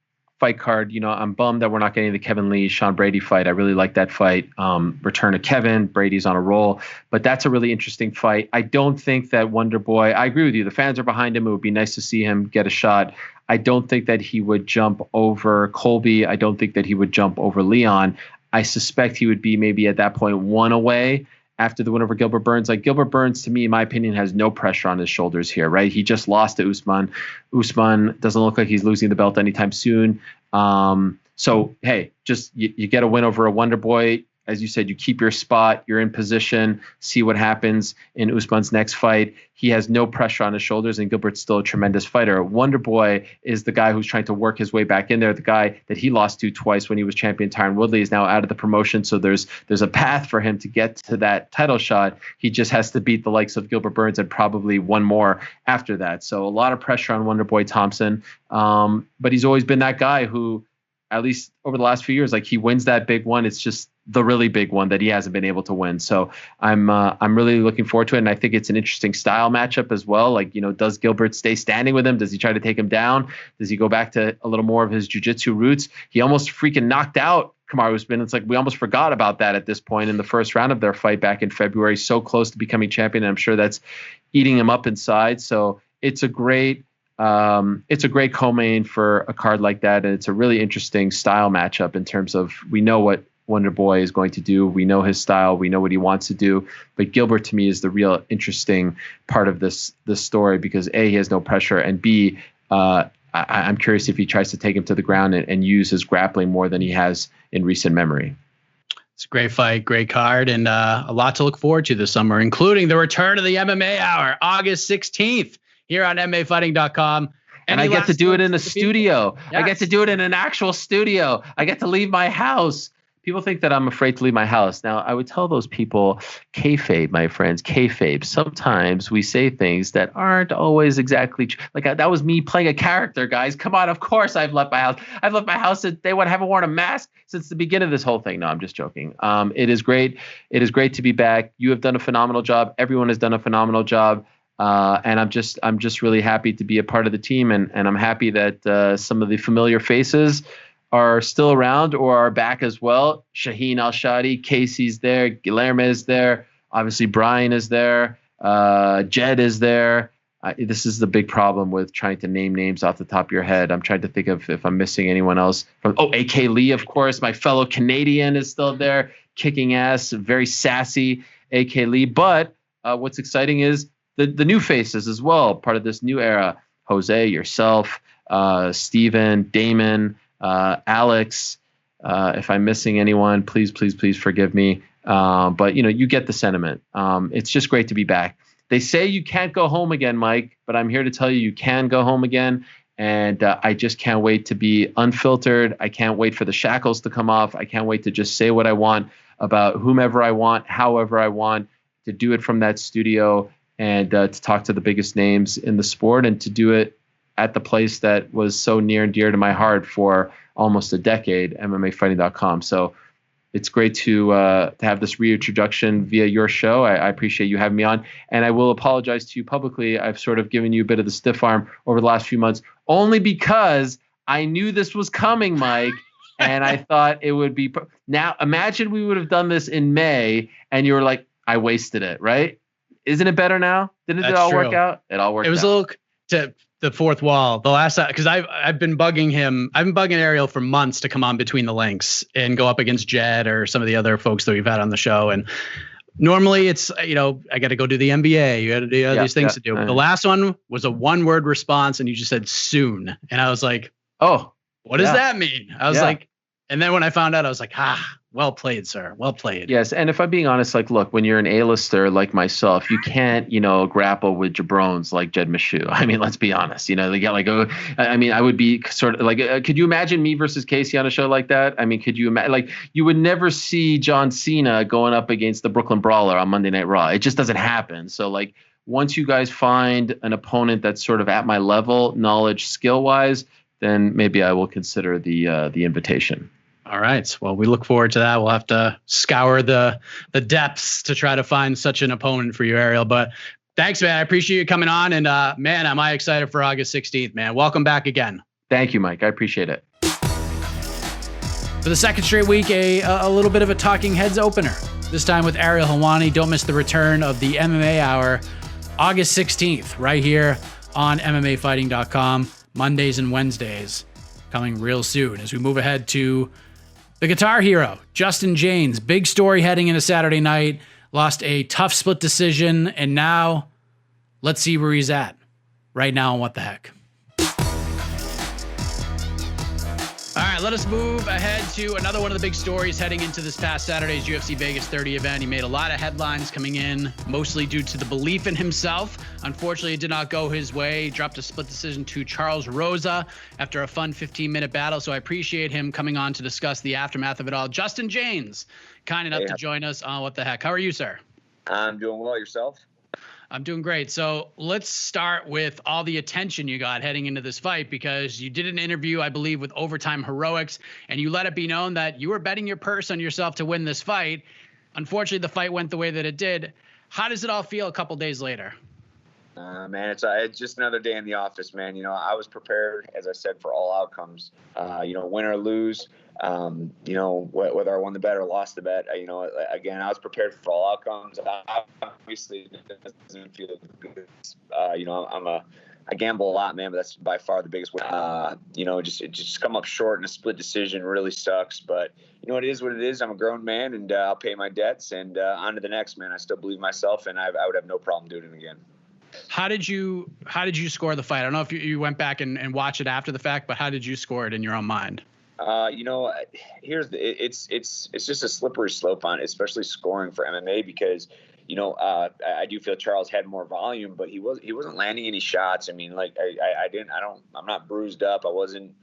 fight card. I'm bummed that we're not getting the Kevin Lee Sean Brady fight. I really like that fight. Return of Kevin. Brady's on a roll, but that's a really interesting fight. I don't think that Wonderboy, I agree with you, the fans are behind him. It would be nice to see him get a shot. I don't think that he would jump over Colby. I don't think that he would jump over Leon. I suspect he would be maybe at that point one away after the win over Gilbert Burns. Like, Gilbert Burns, to me, in my opinion, has no pressure on his shoulders here, right? He just lost to Usman. Usman doesn't look like he's losing the belt anytime soon. So, hey, just you get a win over a Wonderboy. As you said, you keep your spot, you're in position, see what happens in Usman's next fight. He has no pressure on his shoulders, and Gilbert's still a tremendous fighter. Wonderboy is the guy who's trying to work his way back in there. The guy that he lost to twice when he was champion, Tyron Woodley, is now out of the promotion. So there's a path for him to get to that title shot. He just has to beat the likes of Gilbert Burns and probably one more after that. So a lot of pressure on Wonderboy Thompson. But he's always been that guy who, at least over the last few years, like, he wins that big one. It's just the really big one that he hasn't been able to win. So I'm really looking forward to it. And I think it's an interesting style matchup as well. Like, does Gilbert stay standing with him? Does he try to take him down? Does he go back to a little more of his jiu-jitsu roots? He almost freaking knocked out Kamaru Usman. It's like we almost forgot about that at this point in the first round of their fight back in February. So close to becoming champion. And I'm sure that's eating him up inside. So it's a great co-main for a card like that, and it's a really interesting style matchup in terms of, we know what Wonderboy is going to do, we know his style, we know what he wants to do, but Gilbert to me is the real interesting part of this story, because A, he has no pressure, and B, I'm curious if he tries to take him to the ground and use his grappling more than he has in recent memory. It's a great fight, great card, and a lot to look forward to this summer, including the return of the MMA Hour, August 16th, here on MMAfighting.com. And I get to do it in a studio. Yes. I get to do it in an actual studio. I get to leave my house. People think that I'm afraid to leave my house. Now, I would tell those people, kayfabe, my friends, kayfabe. Sometimes we say things that aren't always exactly true. Like that was me playing a character, guys. Come on, of course I've left my house. I've left my house since haven't worn a mask since the beginning of this whole thing. No, I'm just joking. It is great. It is great to be back. You have done a phenomenal job. Everyone has done a phenomenal job. And I'm just really happy to be a part of the team. And I'm happy that some of the familiar faces are still around or are back as well. Shaheen Al-Shadi, Casey's there, Guilherme is there, obviously Brian is there, Jed is there. This is the big problem with trying to name names off the top of your head. I'm trying to think of if I'm missing anyone else. AK Lee, of course, my fellow Canadian is still there, kicking ass, very sassy AK Lee. But what's exciting is the new faces as well, part of this new era. Jose, yourself, Steven, Damon, Alex, if I'm missing anyone, please forgive me. But you get the sentiment. It's just great to be back. They say you can't go home again, Mike, but I'm here to tell you can go home again. And I just can't wait to be unfiltered. I can't wait for the shackles to come off. I can't wait to just say what I want about whomever I want, however I want, to do it from that studio and to talk to the biggest names in the sport and to do it at the place that was so near and dear to my heart for almost a decade, MMAfighting.com. So it's great to have this reintroduction via your show. I appreciate you having me on. And I will apologize to you publicly. I've sort of given you a bit of the stiff arm over the last few months, only because I knew this was coming, Mike. And I thought it would be. Now, imagine we would have done this in May and you were like, I wasted it, right? Isn't it better now? Didn't it all work out? It all worked out. It was a little to the fourth wall. The last time, because I've been bugging him. I've been bugging Ariel for months to come on Between the Links and go up against Jed or some of the other folks that we've had on the show. And normally it's, I got to go do the NBA. You got to do these things to do. The last one was a 1-word response and you just said soon. And I was like, oh, what does that mean? I was like, and then when I found out, I was like, well played, sir. Well played. Yes. And if I'm being honest, like, look, when you're an A-lister like myself, you can't, grapple with jabrones like Jed Meshew. I mean, let's be honest. They get I would be sort of like, could you imagine me versus Casey on a show like that? I mean, could you imagine, like, you would never see John Cena going up against the Brooklyn Brawler on Monday Night Raw. It just doesn't happen. So, like, once you guys find an opponent that's sort of at my level, knowledge, skill-wise, then maybe I will consider the invitation. All right. Well, we look forward to that. We'll have to scour the depths to try to find such an opponent for you, Ariel. But thanks, man. I appreciate you coming on. And man, am I excited for August 16th, man. Welcome back again. Thank you, Mike. I appreciate it. For the second straight week, a little bit of a Talking Heads opener. This time with Ariel Helwani. Don't miss the return of the MMA Hour, August 16th, right here on MMAfighting.com, Mondays and Wednesdays. Coming real soon as we move ahead to the Guitar Hero, Justin Jaynes. Big story heading into Saturday night. Lost a tough split decision, and now let's see where he's at right now on What the Heck. All right, let us move ahead to another one of the big stories heading into this past Saturday's UFC Vegas 30 event. He made a lot of headlines coming in, mostly due to the belief in himself. Unfortunately, it did not go his way. He dropped a split decision to Charles Rosa after a fun 15-minute battle. So I appreciate him coming on to discuss the aftermath of it all. Justin Jaynes, kind enough to join us on What the Heck. How are you, sir? I'm doing well. Yourself? I'm doing great. So let's start with all the attention you got heading into this fight, because you did an interview, I believe, with Overtime Heroics, and you let it be known that you were betting your purse on yourself to win this fight. Unfortunately, the fight went the way that it did. How does it all feel a couple days later? Man, it's just another day in the office, man. I was prepared, as I said, for all outcomes. Win or lose. Whether I won the bet or lost the bet. Again, I was prepared for all outcomes. Obviously, it doesn't feel good. I gamble a lot, man, but that's by far the biggest win. Just come up short in a split decision really sucks. But it is what it is. I'm a grown man, and I'll pay my debts and on to the next, man. I still believe in myself, and I would have no problem doing it again. How did you score the fight? I don't know if you went back and watched it after the fact, but how did you score it in your own mind? It's just a slippery slope on, especially scoring for MMA, because I do feel Charles had more volume, but he wasn't landing any shots. I mean, like I'm not bruised up. I wasn't,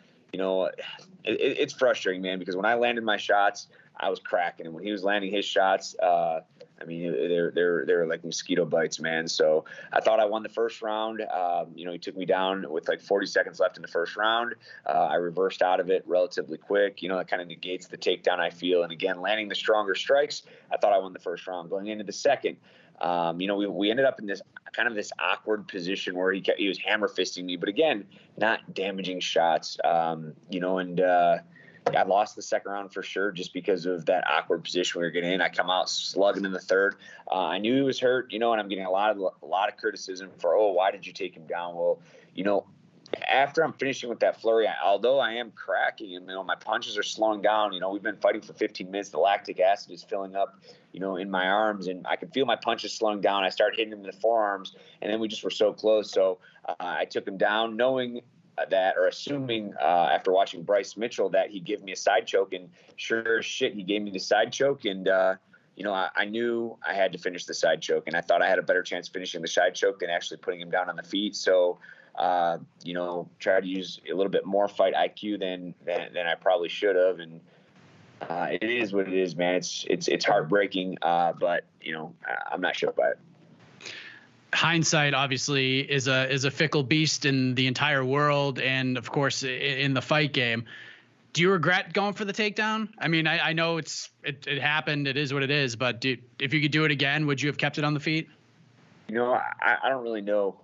it's frustrating, man, because when I landed my shots, I was cracking, and when he was landing his shots, I mean, they're like mosquito bites, man. So I thought I won the first round. He took me down with like 40 seconds left in the first round. I reversed out of it relatively quick. That kind of negates the takedown, I feel. And again, landing the stronger strikes, I thought I won the first round. Going into the second, we ended up in this awkward position where he was hammer fisting me, but again, not damaging shots. I lost the second round for sure, just because of that awkward position we were getting in. I come out slugging in the third. I knew he was hurt, and I'm getting a lot of criticism for, why did you take him down? Well, after I'm finishing with that flurry, although I am cracking and, my punches are slowing down, we've been fighting for 15 minutes. The lactic acid is filling up, in my arms, and I could feel my punches slowing down. I started hitting him in the forearms, and then we just were so close. So I took him down knowing that, or assuming after watching Bryce Mitchell that he'd give me a side choke, and sure as shit, he gave me the side choke. And, I knew I had to finish the side choke, and I thought I had a better chance finishing the side choke than actually putting him down on the feet. So, try to use a little bit more fight IQ than I probably should have. And it is what it is, man. It's heartbreaking, but I'm not shook by it. Hindsight obviously is a fickle beast in the entire world, and of course in the fight game. Do you regret going for the takedown? I mean, I know it happened. It is what it is. But if you could do it again, would you have kept it on the feet? I don't really know.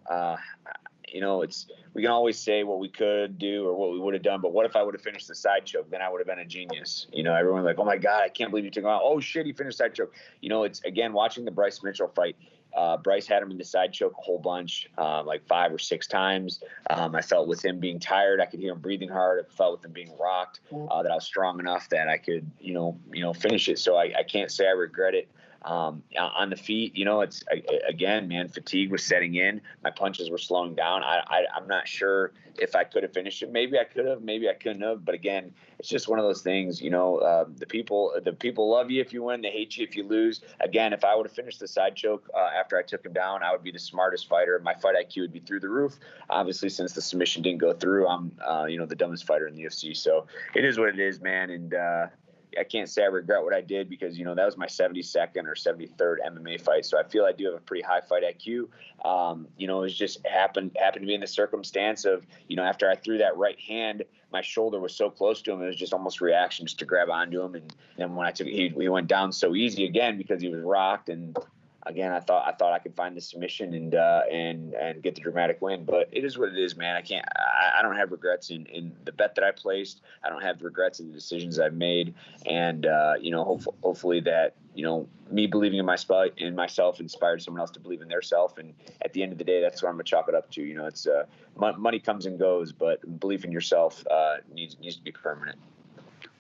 We can always say what we could do or what we would have done, but what if I would have finished the side choke? Then I would have been a genius. Everyone's like, oh my God, I can't believe you took him out. Oh shit, he finished side choke. It's, again, watching the Bryce Mitchell fight. Bryce had him in the side choke a whole bunch, like 5 or 6 times. I felt with him being tired, I could hear him breathing hard. I felt with him being rocked, that I was strong enough that I could, finish it. So I can't say I regret it. On the feet, it's, again, man, fatigue was setting in. My punches were slowing down. I'm not sure if I could have finished it. Maybe I could have, maybe I couldn't have. But again, it's just one of those things, the people love you if you win, they hate you if you lose. Again, if I would have finished the side choke after I took him down, I would be the smartest fighter. My fight IQ would be through the roof. Obviously, since the submission didn't go through, I'm, the dumbest fighter in the UFC. So it is what it is, man. And, I can't say I regret what I did, because, that was my 72nd or 73rd MMA fight. So I feel I do have a pretty high fight IQ. It was just happened to be in the circumstance of, after I threw that right hand, my shoulder was so close to him. It was just almost reaction just to grab onto him. And then when I took it, he went down so easy again because he was rocked. And again, I thought I could find the submission and get the dramatic win, but it is what it is, man. I don't have regrets in the bet that I placed. I don't have regrets in the decisions I've made. And, hopefully that, me believing in myself inspired someone else to believe in their self. And at the end of the day, that's what I'm going to chalk it up to. It's money comes and goes, but belief in yourself needs to be permanent.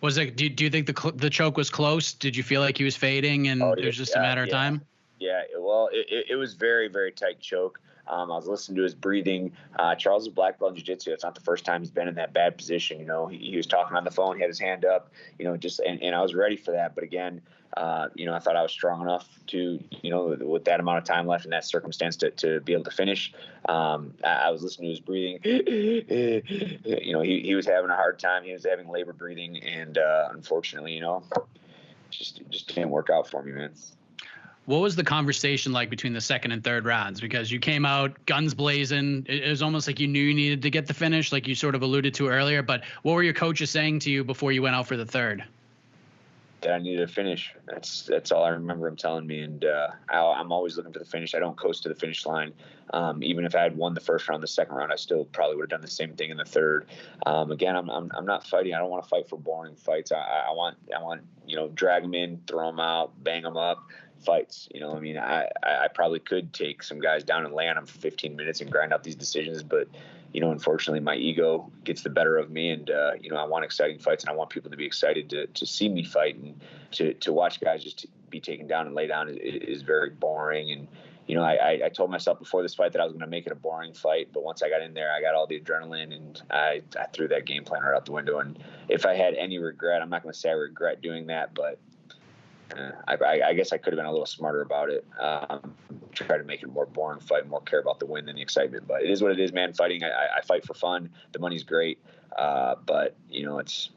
Was it, do you think the choke was close? Did you feel like he was fading and it was just a matter of time? Yeah, well, it was very, very tight choke. I was listening to his breathing. Charles is a black belt in jiu-jitsu. It's not the first time he's been in that bad position. He was talking on the phone. He had his hand up. And I was ready for that. But again, I thought I was strong enough to, with that amount of time left in that circumstance to be able to finish. I was listening to his breathing. He was having a hard time. He was having labored breathing, and unfortunately, just didn't work out for me, man. What was the conversation like between the second and third rounds? Because you came out guns blazing. It was almost like you knew you needed to get the finish, like you sort of alluded to earlier. But what were your coaches saying to you before you went out for the third? That I needed a finish. That's all I remember him telling me. And I'm always looking for the finish. I don't coast to the finish line. Even if I had won the first round, the second round, I still probably would have done the same thing in the third. Again, I'm not fighting. I don't want to fight for boring fights. I want drag them in, throw them out, bang them up. Fights, I probably could take some guys down and lay on them for 15 minutes and grind out these decisions, but unfortunately my ego gets the better of me, and I want exciting fights, and I want people to be excited to see me fight, and to watch guys just be taken down and lay down is very boring. And I told myself before this fight that I was going to make it a boring fight, but once I got in there, I got all the adrenaline, and I threw that game plan right out the window. And if I had any regret, I'm not going to say I regret doing that, but I guess I could have been a little smarter about it. Try to make it a more boring fight, more care about the win than the excitement. But it is what it is, man. Fighting, I fight for fun. The money's great, but it's.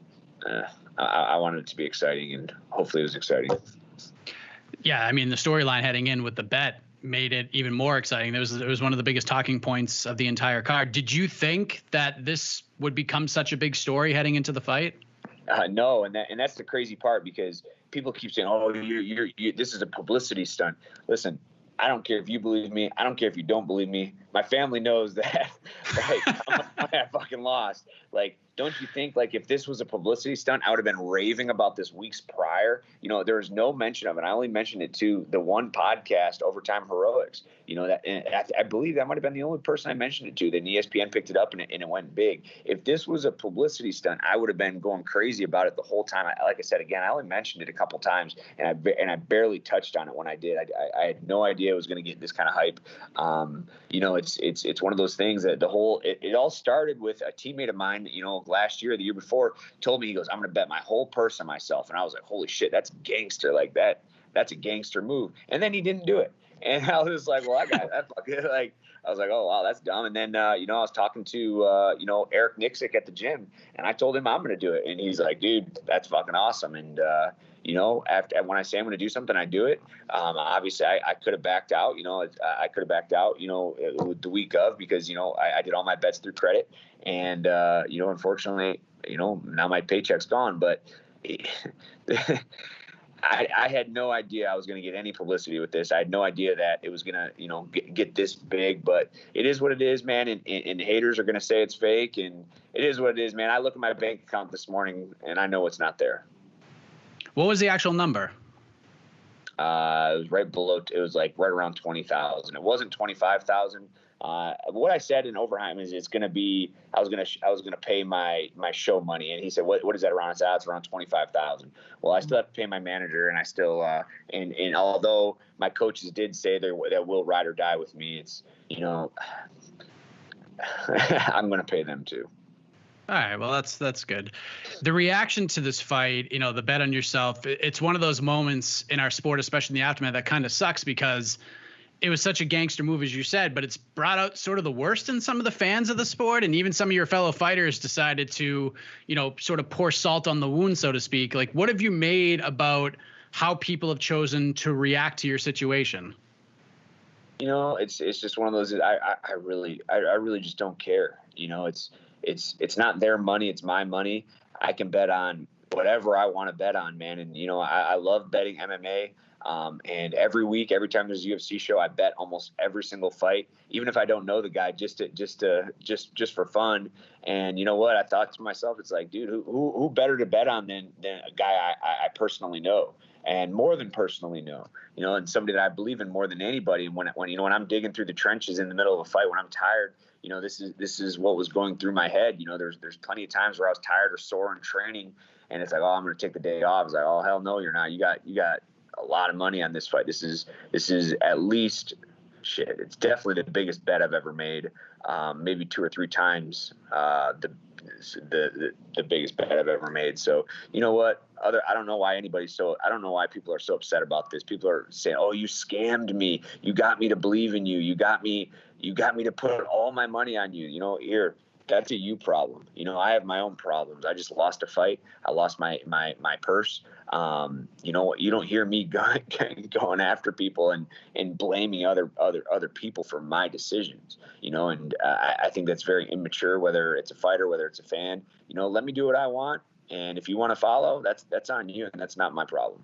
I wanted it to be exciting, and hopefully it was exciting. Yeah, I mean, the storyline heading in with the bet made it even more exciting. It was one of the biggest talking points of the entire card. Did you think that this would become such a big story heading into the fight? No, and that's the crazy part, because people keep saying, "Oh, you this is a publicity stunt." Listen, I don't care if you believe me. I don't care if you don't believe me. My family knows that. I fucking lost. Like, don't you think, like, if this was a publicity stunt, I would have been raving about this weeks prior? There was no mention of it. I only mentioned it to the one podcast, Overtime Heroics. I believe that might have been the only person I mentioned it to. Then ESPN picked it up and it went big. If this was a publicity stunt, I would have been going crazy about it the whole time. Like I said, again, I only mentioned it a couple times, and I barely touched on it when I did. I had no idea it was going to get this kind of hype. It's one of those things that it all started with a teammate of mine, last year, the year before, told me, he goes, "I'm going to bet my whole purse on myself." And I was like, holy shit, that's gangster. Like that's a gangster move. And then he didn't do it. And I was like, well, I got that fucking, like, I was like, oh, wow, that's dumb. And then, I was talking to, Eric Nixick at the gym, and I told him I'm going to do it. And he's like, dude, that's fucking awesome. And, after when I say I'm going to do something, I do it. Obviously I could have backed out, I could have backed out, the week of, because, I did all my bets through credit. And, unfortunately, now my paycheck's gone, but I had no idea I was going to get any publicity with this. I had no idea that it was going to, get this big, but it is what it is, man. And haters are going to say it's fake, and it is what it is, man. I look at my bank account this morning and I know it's not there. What was the actual number? It was right below. It was like right around 20,000. It wasn't 25,000. What I said in overtime is it's going to be, I was going to pay my show money. And he said, what is that around? I said, it's around 25,000. Well, I still have to pay my manager, and I still, and although my coaches did say that will ride or die with me, it's, I'm going to pay them too. All right, well, that's good. The reaction to this fight, the bet on yourself, it's one of those moments in our sport, especially in the aftermath, that kind of sucks, because it was such a gangster move, as you said, but it's brought out sort of the worst in some of the fans of the sport. And even some of your fellow fighters decided to, sort of pour salt on the wound, so to speak. Like, what have you made about how people have chosen to react to your situation? It's just one of those, I really just don't care. It's not their money. It's my money. I can bet on whatever I want to bet on, man. And, I love betting MMA. And every week, every time there's a UFC show, I bet almost every single fight, even if I don't know the guy, just for fun. And you know what? I thought to myself, it's like, dude, who better to bet on than a guy I personally know, and more than personally know, and somebody that I believe in more than anybody. And when I'm digging through the trenches in the middle of a fight, when I'm tired, this is what was going through my head. There's plenty of times where I was tired or sore in training, and it's like, oh, I'm going to take the day off. It's like, oh, hell no, you're not. You got a lot of money on this fight. This is at least, shit, it's definitely the biggest bet I've ever made. Maybe 2 or 3 times the biggest bet I've ever made. So you know what? I don't know why people are so upset about this. People are saying, "Oh, you scammed me. You got me to believe in you. You got me to put all my money on you." Here, that's a you problem. I have my own problems. I just lost a fight. I lost my purse. You don't hear me going after people and blaming other people for my decisions. And I think that's very immature, whether it's a fighter, whether it's a fan. Let me do what I want. And if you want to follow, that's on you, and that's not my problem.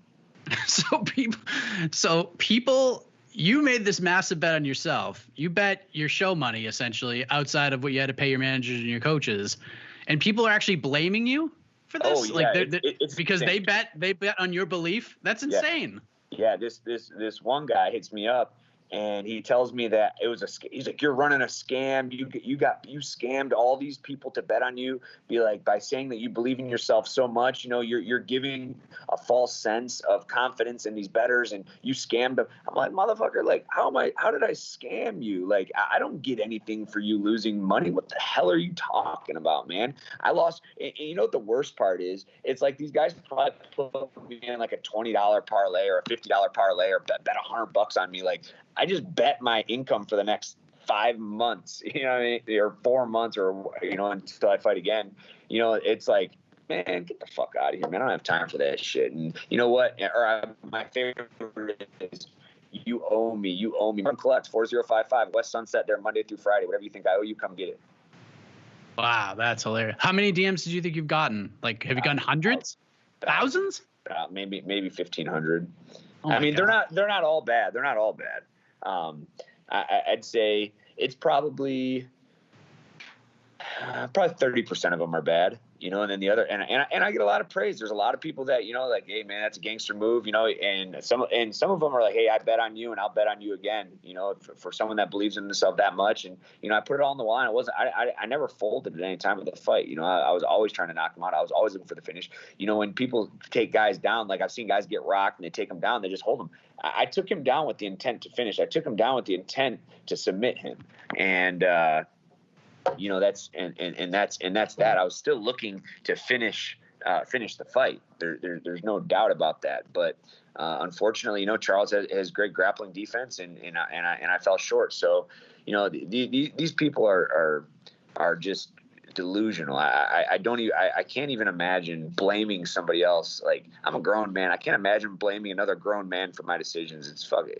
So people, you made this massive bet on yourself. You bet your show money, essentially, outside of what you had to pay your managers and your coaches, and people are actually blaming you for this. Oh, yeah. It's because insane. they bet on your belief. That's insane. Yeah. This one guy hits me up, and he tells me that it was he's like, "You're running a scam. You scammed all these people to bet on you. Be like, by saying that you believe in yourself so much, you're giving a false sense of confidence in these bettors, and you scammed them. I'm like, motherfucker, like, how did I scam you? Like, I don't get anything for you losing money. What the hell are you talking about, man? I lost. And you know what the worst part is? It's like these guys probably put me in like a $20 parlay or a $50 parlay or bet $100 on me. Like, I just bet my income for the next 5 months, you know what I mean? Or 4 months, or, you know, until I fight again. You know, it's like, man, get the fuck out of here, man. I don't have time for that shit. And you know what? My favorite is, you owe me. You owe me. Collect 4055 West Sunset there, Monday through Friday. Whatever you think I owe you, come get it. Wow, that's hilarious. How many DMs did you think you've gotten? Like, have you gotten hundreds? Thousands? Maybe 1,500. Oh I mean, God. they're not all bad. They're not all bad. I'd say it's probably 30% of them are bad, you know, and then the other, and I get a lot of praise. There's a lot of people that, you know, like, hey man, that's a gangster move, you know, and some of them are like, hey, I bet on you and I'll bet on you again, you know, for someone that believes in himself that much. And, you know, I put it all on the line. I never folded at any time of the fight. You know, I was always trying to knock them out. I was always looking for the finish. You know, when people take guys down, like I've seen guys get rocked and they take them down, they just hold them. I took him down with the intent to finish. I took him down with the intent to submit him. And, you know, that's that. I was still looking to finish the fight. There's no doubt about that. But unfortunately, you know, Charles has great grappling defense, and I fell short. So, you know, these people are just delusional. I can't even imagine blaming somebody else. Like, I'm a grown man. I can't imagine blaming another grown man for my decisions.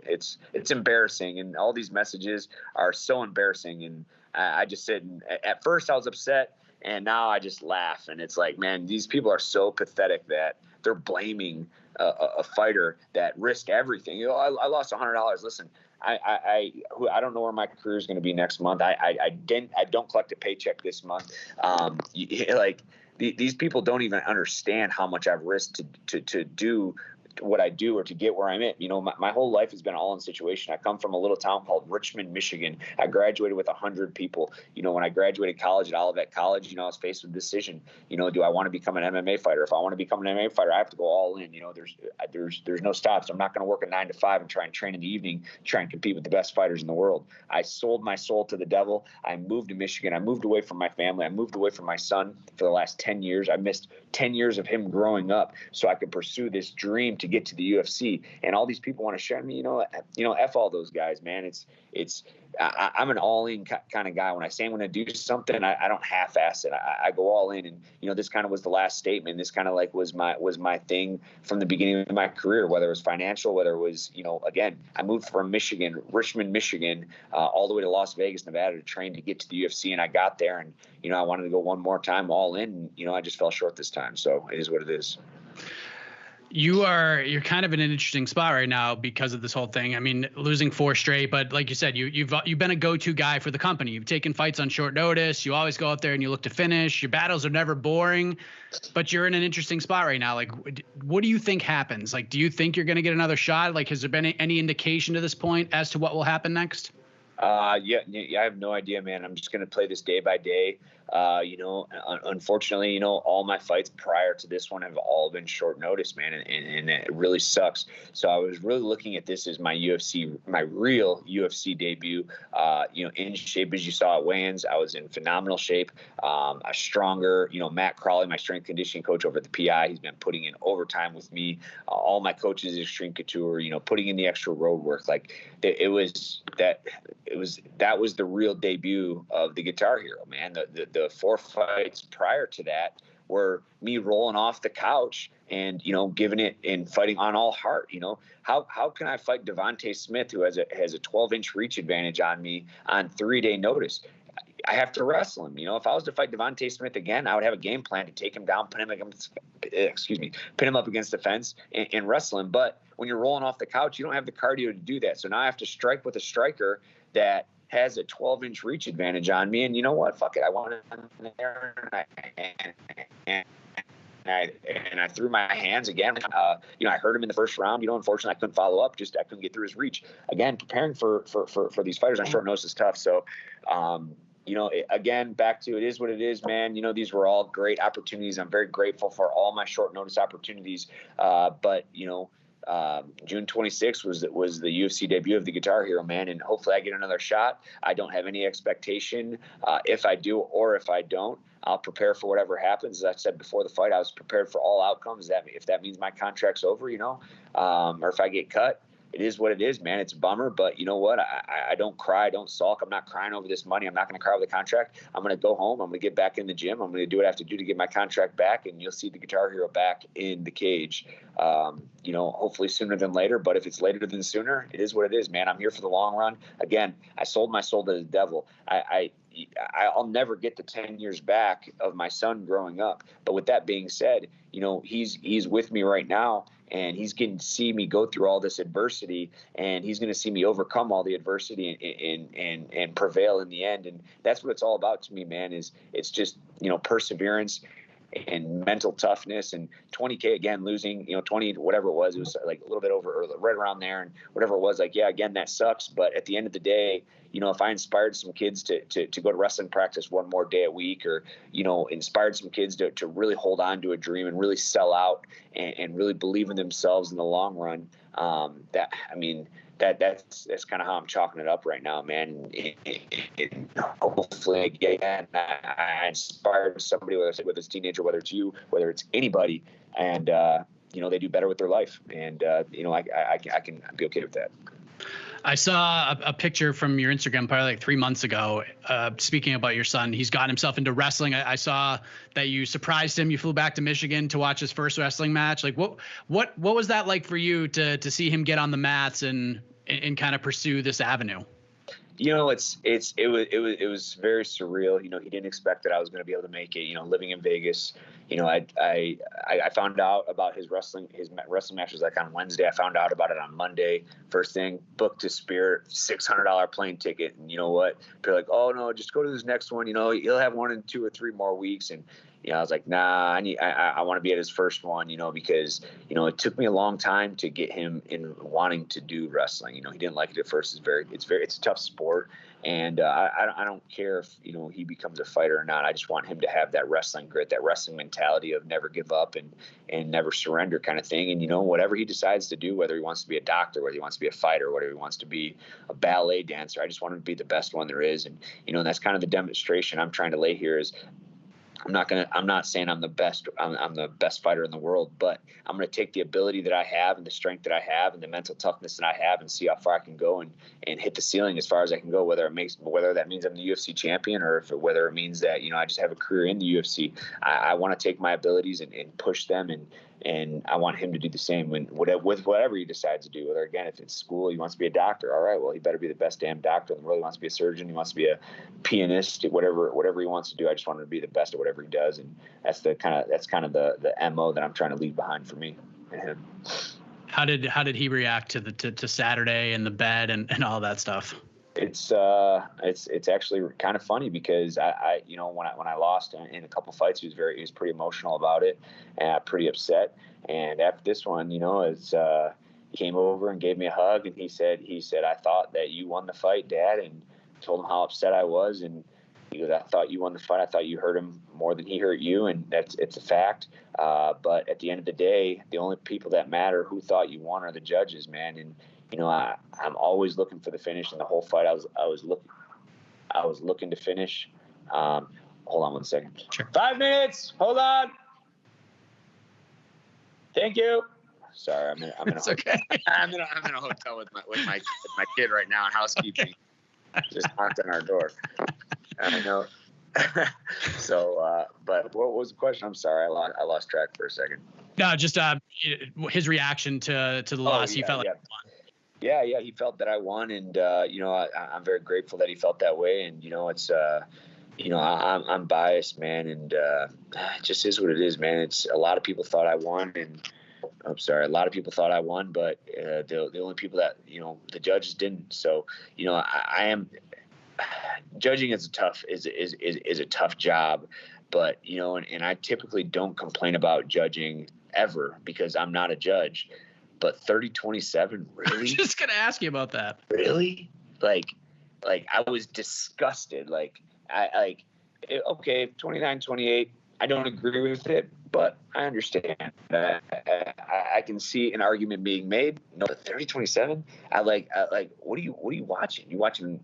It's embarrassing, and all these messages are so embarrassing. And I just sit, and at first I was upset, and now I just laugh. And it's like, man, these people are so pathetic that they're blaming a fighter that risked everything. You know, I lost $100. Listen, I don't know where my career is going to be next month. I don't collect a paycheck this month. Like, these people don't even understand how much I've risked to do what I do or to get where I'm at. You know, my whole life has been all in situation. I come from a little town called Richmond, Michigan. I graduated with 100 people. You know, when I graduated college at Olivet College, you know, I was faced with a decision. You know, do I want to become an MMA fighter? If I want to become an MMA fighter, I have to go all in. You know, there's no stops. I'm not going to work a 9 to 5 and try and train in the evening, try and compete with the best fighters in the world. I sold my soul to the devil. I moved to Michigan. I moved away from my family. I moved away from my son for the last 10 years. I missed 10 years of him growing up so I could pursue this dream to get to the UFC. And all these people want to share me, you know, F all those guys, man. I'm an all-in kind of guy. When I say I'm going to do something, I don't half-ass it. I go all in. And, you know, this kind of was the last statement. This kind of like was my thing from the beginning of my career, whether it was financial, whether it was, you know, again, I moved from Michigan, Richmond, Michigan, all the way to Las Vegas, Nevada to train to get to the UFC. And I got there, and, you know, I wanted to go one more time all in. And, you know, I just fell short this time. So it is what it is. You're kind of in an interesting spot right now because of this whole thing. I mean, losing 4 straight, but like you said, you've been a go-to guy for the company. You've taken fights on short notice. You always go out there and you look to finish. Your battles are never boring, but you're in an interesting spot right now. Like, what do you think happens? Like, do you think you're going to get another shot? Like, has there been any indication to this point as to what will happen next? Yeah, I have no idea, man. I'm just going to play this day by day. You know, unfortunately, you know, all my fights prior to this one have all been short notice, man. And it really sucks. So I was really looking at this as my real UFC debut, you know, in shape as you saw at weigh-ins. I was in phenomenal shape, a stronger, you know, Matt Crawley, my strength conditioning coach over at the PI. He's been putting in overtime with me. All my coaches at Extreme Couture, you know, putting in the extra road work. Like, that was the real debut of the Guitar Hero, man. The 4 fights prior to that were me rolling off the couch and, you know, giving it and fighting on all heart. You know, how can I fight Devontae Smith, who has a 12-inch reach advantage on me on 3-day notice? I have to wrestle him. You know, if I was to fight Devontae Smith again, I would have a game plan to take him down, pin him up against the fence and wrestle him. But when you're rolling off the couch, you don't have the cardio to do that. So now I have to strike with a striker that has a 12-inch reach advantage on me. And you know what? Fuck it. I wanted in there, and I threw my hands again. You know, I hurt him in the first round. You know, unfortunately, I couldn't follow up. I couldn't get through his reach. Again, preparing for these fighters on short notice is tough. So, again, back to it is what it is, man. These were all great opportunities. I'm very grateful for all my short notice opportunities. But June 26th was the UFC debut of the Guitar Hero, man, and hopefully I get another shot. I don't have any expectation if I do or if I don't. I'll prepare for whatever happens. As I said before the fight, I was prepared for all outcomes. That if that means my contract's over, or if I get cut, it is what it is, man. It's a bummer, but you know what? I don't cry. I don't sulk. I'm not crying over this money. I'm not going to cry over the contract. I'm going to go home. I'm going to get back in the gym. I'm going to do what I have to do to get my contract back, and you'll see the Guitar Hero back in the cage. Hopefully sooner than later, but if it's later than sooner, it is what it is, man. I'm here for the long run. Again, I sold my soul to the devil. I'll never get the 10 years back of my son growing up. But with that being said, he's with me right now, and he's getting to see me go through all this adversity, and he's going to see me overcome all the adversity and prevail in the end. And that's what it's all about to me, man, is it's just, perseverance and mental toughness. And 20K again, losing, 20, whatever it was like a little bit over, or right around there, and whatever it was, like, yeah, again, that sucks. But at the end of the day, if I inspired some kids to go to wrestling practice one more day a week, or, inspired some kids to really hold on to a dream and really sell out and really believe in themselves in the long run, that's kind of how I'm chalking it up right now, man. Hopefully, again, I inspired somebody, whether it's a teenager, whether it's you, whether it's anybody, and they do better with their life, and I can be okay with that. I saw a picture from your Instagram probably like 3 months ago. Speaking about your son, he's gotten himself into wrestling. I saw that you surprised him. You flew back to Michigan to watch his first wrestling match. Like, what was that like for you to see him get on the mats and kind of pursue this avenue? It was very surreal. He didn't expect that I was going to be able to make it. Living in Vegas, I found out about his wrestling matches like on Wednesday. I found out about it on Monday. First thing, booked to Spirit, $600 plane ticket. And you know what? They're like, oh no, just go to this next one. He'll have one in 2 or 3 more weeks. And I was like, nah, I want to be at his first one, because, it took me a long time to get him in wanting to do wrestling. He didn't like it at first. It's a tough sport. And I don't care if, he becomes a fighter or not. I just want him to have that wrestling grit, that wrestling mentality of never give up and never surrender kind of thing. And, whatever he decides to do, whether he wants to be a doctor, whether he wants to be a fighter, whether he wants to be a ballet dancer, I just want him to be the best one there is. And, that's kind of the demonstration I'm trying to lay here is, I'm not saying I'm the best. I'm the best fighter in the world, but I'm going to take the ability that I have and the strength that I have and the mental toughness that I have and see how far I can go and hit the ceiling as far as I can go. Whether that means I'm the UFC champion or whether it means that I just have a career in the UFC. I want to take my abilities and push them and I want him to do the same with whatever he decides to do. Whether, again, if it's school, he wants to be a doctor. All right, well, he better be the best damn doctor in the world. He wants to be a surgeon. He wants to be a pianist. Whatever he wants to do. I just want him to be the best at whatever he does, and that's kind of the MO that I'm trying to leave behind for me and him. How did he react to Saturday and the bed and all that stuff? It's actually kind of funny because I when I lost in a couple fights, he was pretty emotional about it and pretty upset. And after this one, he came over and gave me a hug and he said, I thought that you won the fight, Dad, and told him how upset I was. And he goes, I thought you won the fight. I thought you hurt him more than he hurt you, and it's a fact. But at the end of the day, the only people that matter who thought you won are the judges, man. And I'm always looking for the finish. In the whole fight, I was looking to finish. Hold on 1 second. Sure. 5 minutes. Hold on. Thank you. Sorry, I'm in it's okay. I'm in a hotel with my kid right now, and housekeeping just knocked on our door. I know. So, but what was the question? I'm sorry, I lost track for a second. No, just his reaction to the loss. He felt like he won. Yeah, he felt that I won, and I'm very grateful that he felt that way. And it's I'm biased, man, and it just is what it is, man. It's a lot of people thought I won, and a lot of people thought I won, but the only people that the judges didn't. So I am judging is a tough job, but and I typically don't complain about judging ever because I'm not a judge. But 30-27, really? I was just gonna ask you about that. Really? Like I was disgusted. Like Okay, 29-28. I don't agree with it, but I understand. I can see an argument being made. No, 30-27. What are you watching? You watching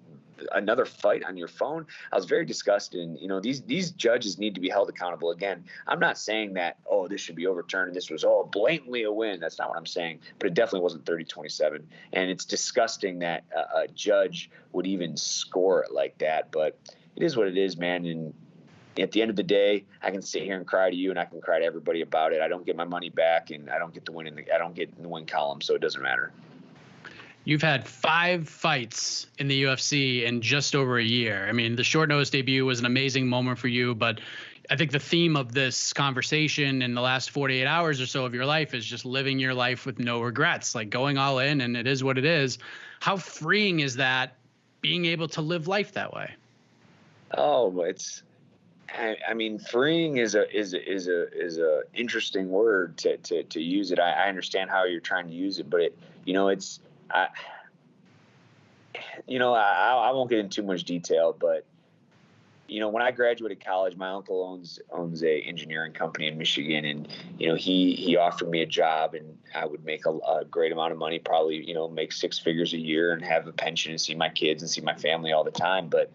another fight on your phone? I was very disgusted. And, these judges need to be held accountable. Again, I'm not saying that, this should be overturned and this was blatantly a win. That's not what I'm saying. But it definitely wasn't 30-27. And it's disgusting that a judge would even score it like that. But it is what it is, man. And at the end of the day, I can sit here and cry to you, and I can cry to everybody about it. I don't get my money back, and I don't get in the win column, so it doesn't matter. You've had 5 fights in the UFC in just over a year. I mean, the short notice debut was an amazing moment for you, but I think the theme of this conversation in the last 48 hours or so of your life is just living your life with no regrets, like going all in, and it is what it is. How freeing is that, being able to live life that way? I mean, freeing is a interesting word to use it. I understand how you're trying to use it, but I won't get into too much detail, but when I graduated college, my uncle owns a engineering company in Michigan, and he offered me a job, and I would make a great amount of money, probably make 6 figures a year and have a pension and see my kids and see my family all the time, but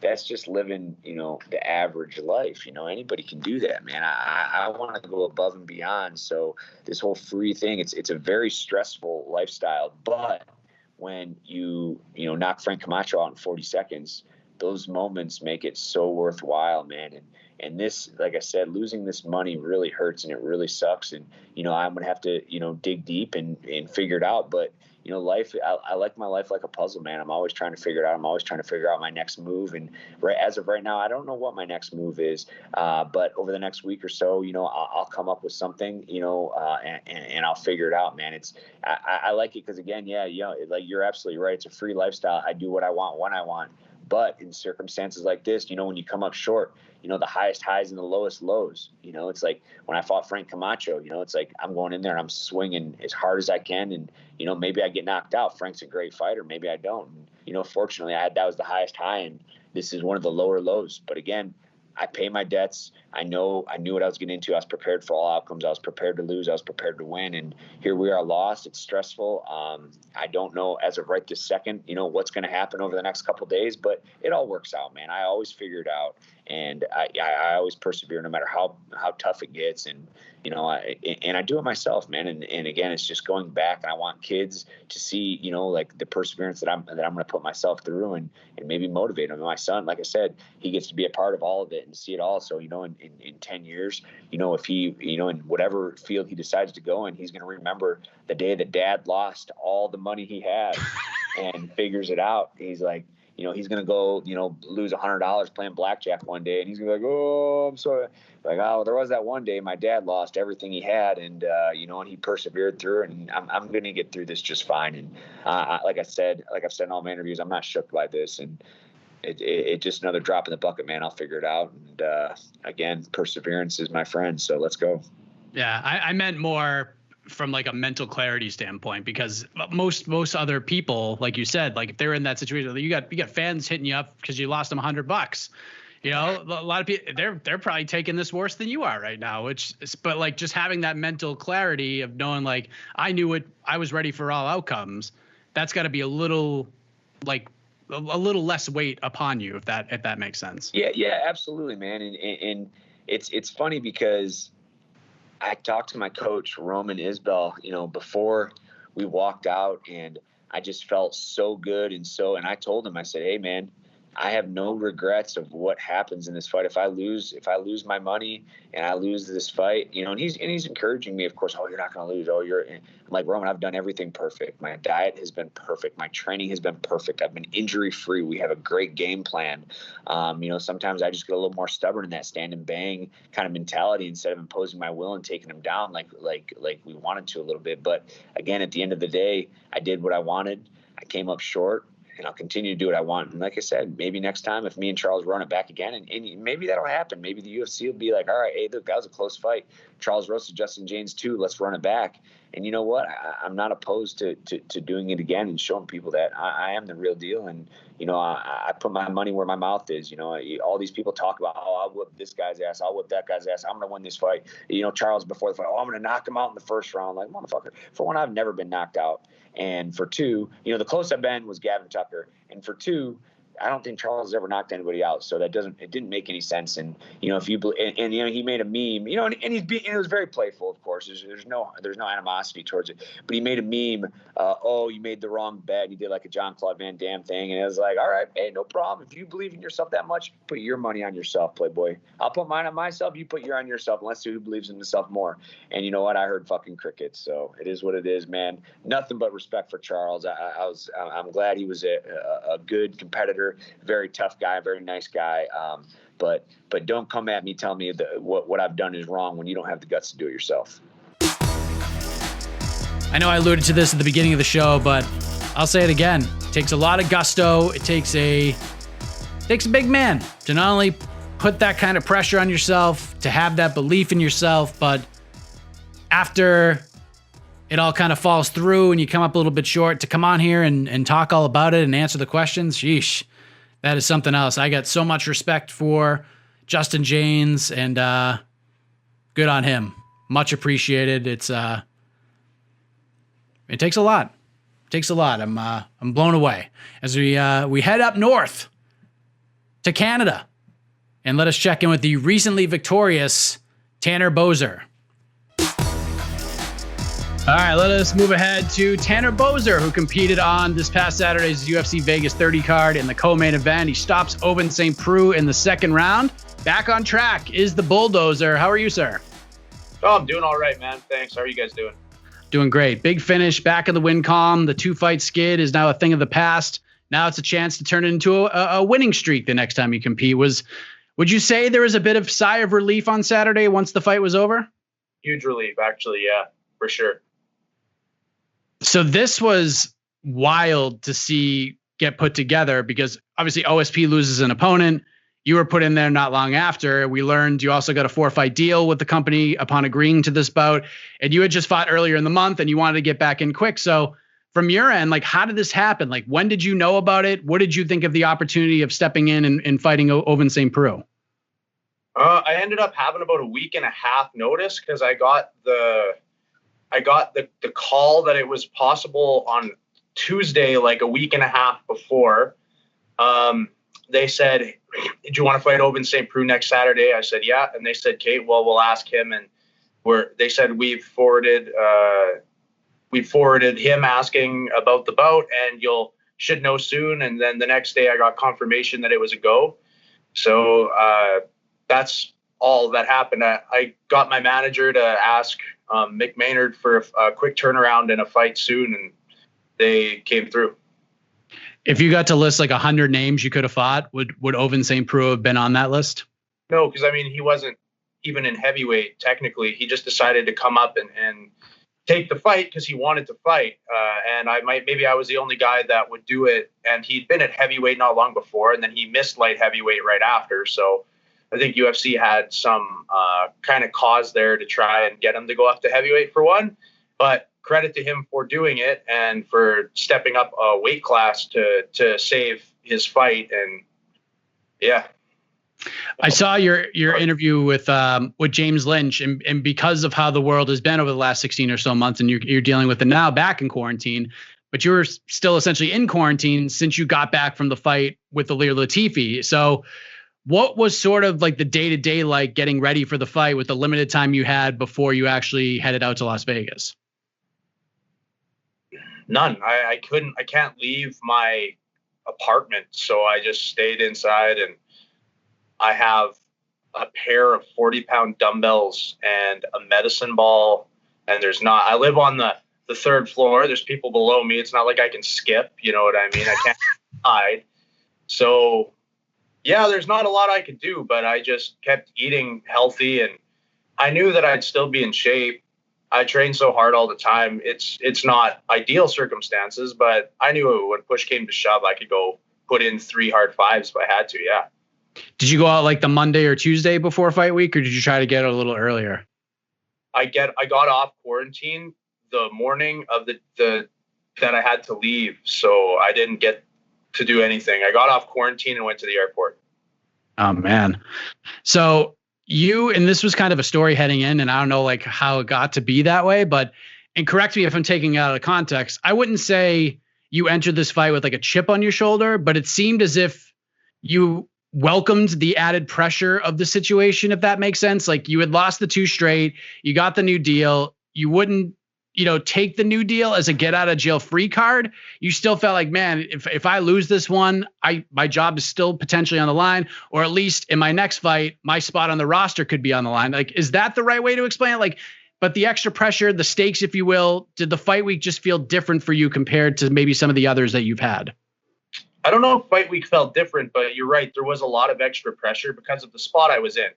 that's just living, the average life. Anybody can do that, man. I want to go above and beyond. So this whole free thing, it's a very stressful lifestyle. But when you knock Frank Camacho out in 40 seconds, those moments make it so worthwhile, man. And this, like I said, losing this money really hurts and it really sucks. And, I'm going to have to, dig deep and figure it out. But, life, I like my life like a puzzle, man. I'm always trying to figure it out. I'm always trying to figure out my next move. And as of right now, I don't know what my next move is. But over the next week or so, I'll come up with something, and I'll figure it out, man. I like it because, again, like you're absolutely right. It's a free lifestyle. I do what I want when I want. But in circumstances like this, when you come up short, the highest highs and the lowest lows, it's like when I fought Frank Camacho, it's like I'm going in there and I'm swinging as hard as I can. And, maybe I get knocked out. Frank's a great fighter. Maybe I don't. And, fortunately, that was the highest high, and this is one of the lower lows. But again, I pay my debts. I knew what I was getting into. I was prepared for all outcomes. I was prepared to lose. I was prepared to win. And here we are lost. It's stressful. I don't know as of right this second, what's going to happen over the next couple of days, but it all works out, man. I always figure it out. And I always persevere no matter how tough it gets. And, I do it myself, man. And again, it's just going back, and I want kids to see, like the perseverance that I'm going to put myself through and maybe motivate them. And my son, like I said, he gets to be a part of all of it and see it all. So, in 10 years, if he, in whatever field he decides to go in, he's going to remember the day that dad lost all the money he had and figures it out. He's like, he's going to go, lose $100 playing blackjack one day. And he's going to be like, oh, I'm sorry. Like, oh, there was that one day my dad lost everything he had. And, and he persevered through it. And I'm going to get through this just fine. And like I've said in all my interviews, I'm not shook by this. And it just another drop in the bucket, man. I'll figure it out. And again, perseverance is my friend. So let's go. Yeah, I meant more from like a mental clarity standpoint, because most other people, like you said, like if they're in that situation, you got fans hitting you up because you lost them $100. A lot of people, they're probably taking this worse than you are right now. But like just having that mental clarity of knowing, like, I knew it, I was ready for all outcomes. That's got to be a little less weight upon you, if that makes sense. Yeah, absolutely, man. And it's funny because I talked to my coach, Roman Isbell, before we walked out, and I just felt so good. And I told him, I said, hey, man, I have no regrets of what happens in this fight. If I lose my money and I lose this fight, and he's encouraging me, of course. Oh, you're not going to lose. Oh, I'm like, Roman, I've done everything perfect. My diet has been perfect. My training has been perfect. I've been injury free. We have a great game plan. Sometimes I just get a little more stubborn in that stand and bang kind of mentality instead of imposing my will and taking him down like we wanted to a little bit. But again, at the end of the day, I did what I wanted. I came up short. And I'll continue to do what I want. And like I said, maybe next time if me and Charles run it back again, and maybe that'll happen. Maybe the UFC will be like, all right, hey, look, that was a close fight. Charles Rosa, Justin Jaynes too. Let's run it back. And you know what? I'm not opposed to doing it again and showing people that I am the real deal. And, you know, I put my money where my mouth is. You know, all these people talk about, oh, I'll whip this guy's ass. I'll whip that guy's ass. I'm going to win this fight. You know, Charles before the fight, oh, I'm going to knock him out in the first round. Like, motherfucker. For one, I've never been knocked out. And for two, you know, the closest I've been was Gavin Tucker. And for two, I don't think Charles has ever knocked anybody out, so it didn't make any sense. And you know, if you and you know, he made a meme, you know, and it was very playful, of course. There's no animosity towards it, but he made a meme. Oh, you made the wrong bet. He did like a Jean-Claude Van Damme thing, and it was like, all right, hey, no problem. If you believe in yourself that much, put your money on yourself, Playboy. I'll put mine on myself. You put your on yourself, and let's see who believes in himself more. And you know what? I heard fucking crickets, so it is what it is, man. Nothing but respect for Charles. I'm glad he was a good competitor. Very tough guy, very nice guy. But don't come at me telling me that what I've done is wrong when you don't have the guts to do it yourself. I know I alluded to this at the beginning of the show, but I'll say it again. It takes a lot of gusto. It takes a big man to not only put that kind of pressure on yourself, to have that belief in yourself, but after it all kind of falls through and you come up a little bit short, to come on here and talk all about it and answer the questions, sheesh. That is something else. I got so much respect for Justin Jaynes, and good on him. Much appreciated. It takes a lot. It takes a lot. I'm blown away as we head up north to Canada, and let us check in with the recently victorious Tanner Boser. All right, let us move ahead to Tanner Boser, who competed on this past Saturday's UFC Vegas 30 card in the co-main event. He stops Ovince Saint Preux in the second round. Back on track is the Bulldozer. How are you, sir? Oh, I'm doing all right, man. Thanks. How are you guys doing? Doing great. Big finish, back in the win column. The 2-fight skid is now a thing of the past. Now it's a chance to turn it into a winning streak the next time you compete. Would you say there was a bit of sigh of relief on Saturday once the fight was over? Huge relief, actually. Yeah, for sure. So this was wild to see get put together, because obviously OSP loses an opponent. You were put in there not long after. We learned you also got a 4-fight deal with the company upon agreeing to this bout, and you had just fought earlier in the month and you wanted to get back in quick. So from your end, like, how did this happen? Like, when did you know about it? What did you think of the opportunity of stepping in and fighting Ovince Saint Preux? I ended up having about a week and a half notice, because I got the call that it was possible on Tuesday, like a week and a half before. They said, "Did you want to fight Ovince Saint Preux next Saturday?" I said, "Yeah." And they said, "Okay, well, we'll ask him." And they said we've forwarded him asking about the bout, and should know soon. And then the next day I got confirmation that it was a go. So that's all that happened. I got my manager to ask Mick Maynard for a quick turnaround and a fight soon, and they came through. If you got to list like 100 names you could have fought, would Ovince Saint Preux have been on that list? No, because I mean, he wasn't even in heavyweight technically. He just decided to come up and take the fight because he wanted to fight. And maybe I was the only guy that would do it. And he'd been at heavyweight not long before, and then he missed light heavyweight right after. So I think UFC had some kind of cause there to try and get him to go up to heavyweight for one. But credit to him for doing it and for stepping up a weight class to save his fight. And yeah. I saw your interview with James Lynch, and because of how the world has been over the last 16 or so months, and you're dealing with it now back in quarantine, but you were still essentially in quarantine since you got back from the fight with Ilir Latifi. So what was sort of like the day-to-day like getting ready for the fight with the limited time you had before you actually headed out to Las Vegas? None. I can't leave my apartment. So I just stayed inside, and I have a pair of 40-pound dumbbells and a medicine ball. And I live on the third floor. There's people below me. It's not like I can skip, you know what I mean? I can't hide. So yeah, there's not a lot I could do, but I just kept eating healthy, and I knew that I'd still be in shape. I train so hard all the time. It's not ideal circumstances, but I knew when push came to shove, I could go put in 3 hard 5s if I had to. Yeah. Did you go out like the Monday or Tuesday before fight week, or did you try to get it a little earlier? I got off quarantine the morning of the that I had to leave, so I didn't get to do anything. I got off quarantine and went to the airport. Oh man. So and this was kind of a story heading in, and I don't know like how it got to be that way, but, and correct me if I'm taking it out of context, I wouldn't say you entered this fight with like a chip on your shoulder, but it seemed as if you welcomed the added pressure of the situation, if that makes sense. Like you had lost the 2 straight, you got the new deal, you wouldn't, take the new deal as a get out of jail free card. You still felt like, man, if I lose this one, my job is still potentially on the line, or at least in my next fight, my spot on the roster could be on the line. Like, is that the right way to explain it? Like, but the extra pressure, the stakes, if you will, did the fight week just feel different for you compared to maybe some of the others that you've had? I don't know if fight week felt different, but you're right. There was a lot of extra pressure because of the spot I was in.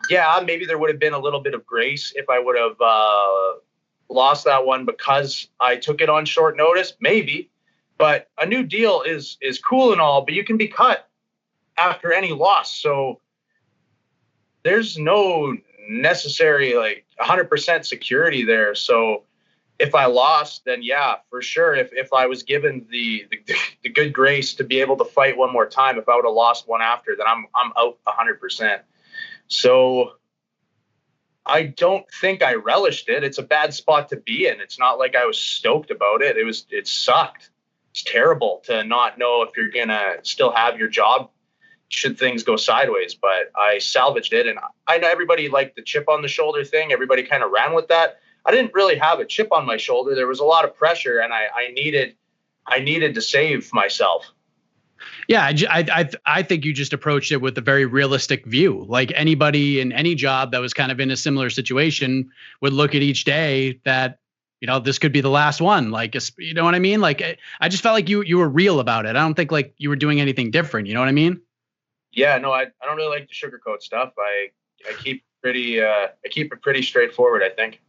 Yeah, maybe there would have been a little bit of grace if I would have lost that one because I took it on short notice, maybe. But a new deal is cool and all, but you can be cut after any loss. So there's no necessary like 100% security there. So if I lost, then yeah, for sure. If I was given the good grace to be able to fight one more time, if I would have lost one after, then I'm out 100%. So I don't think I relished it. It's a bad spot to be in. It's not like I was stoked about it. It sucked. It's terrible to not know if you're gonna still have your job should things go sideways, but I salvaged it. And I know everybody liked the chip on the shoulder thing. Everybody kind of ran with that. I didn't really have a chip on my shoulder. There was a lot of pressure, and I needed to save myself. Yeah, I think you just approached it with a very realistic view. Like anybody in any job that was kind of in a similar situation would look at each day that, this could be the last one. Like, you know what I mean? Like, I just felt like you were real about it. I don't think like you were doing anything different. You know what I mean? Yeah, no, I don't really like the sugarcoat stuff. I keep it pretty straightforward, I think.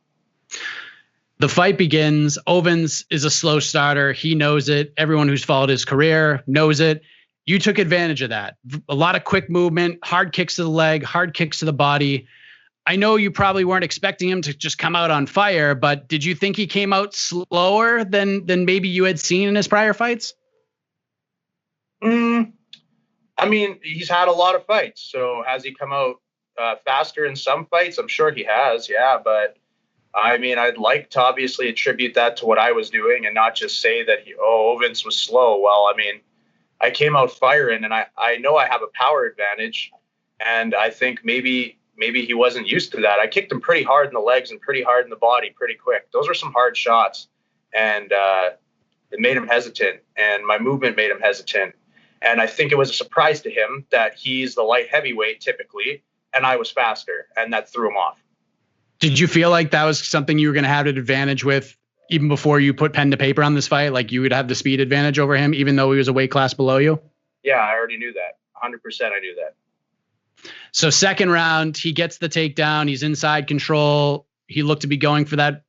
The fight begins. Ovince is a slow starter. He knows it. Everyone who's followed his career knows it. You took advantage of that. A lot of quick movement, hard kicks to the leg, hard kicks to the body. I know you probably weren't expecting him to just come out on fire, but did you think he came out slower than maybe you had seen in his prior fights? I mean, he's had a lot of fights. So has he come out faster in some fights? I'm sure he has, yeah. But I mean, I'd like to obviously attribute that to what I was doing and not just say that Ovince was slow. Well, I mean, I came out firing, and I know I have a power advantage, and I think maybe he wasn't used to that. I kicked him pretty hard in the legs and pretty hard in the body pretty quick. Those were some hard shots, and it made him hesitant, and my movement made him hesitant. And I think it was a surprise to him that he's the light heavyweight typically, and I was faster, and that threw him off. Did you feel like that was something you were going to have an advantage with even before you put pen to paper on this fight? Like you would have the speed advantage over him, even though he was a weight class below you? Yeah, I already knew that. 100% I knew that. So second round, he gets the takedown. He's inside control. He looked to be going for that,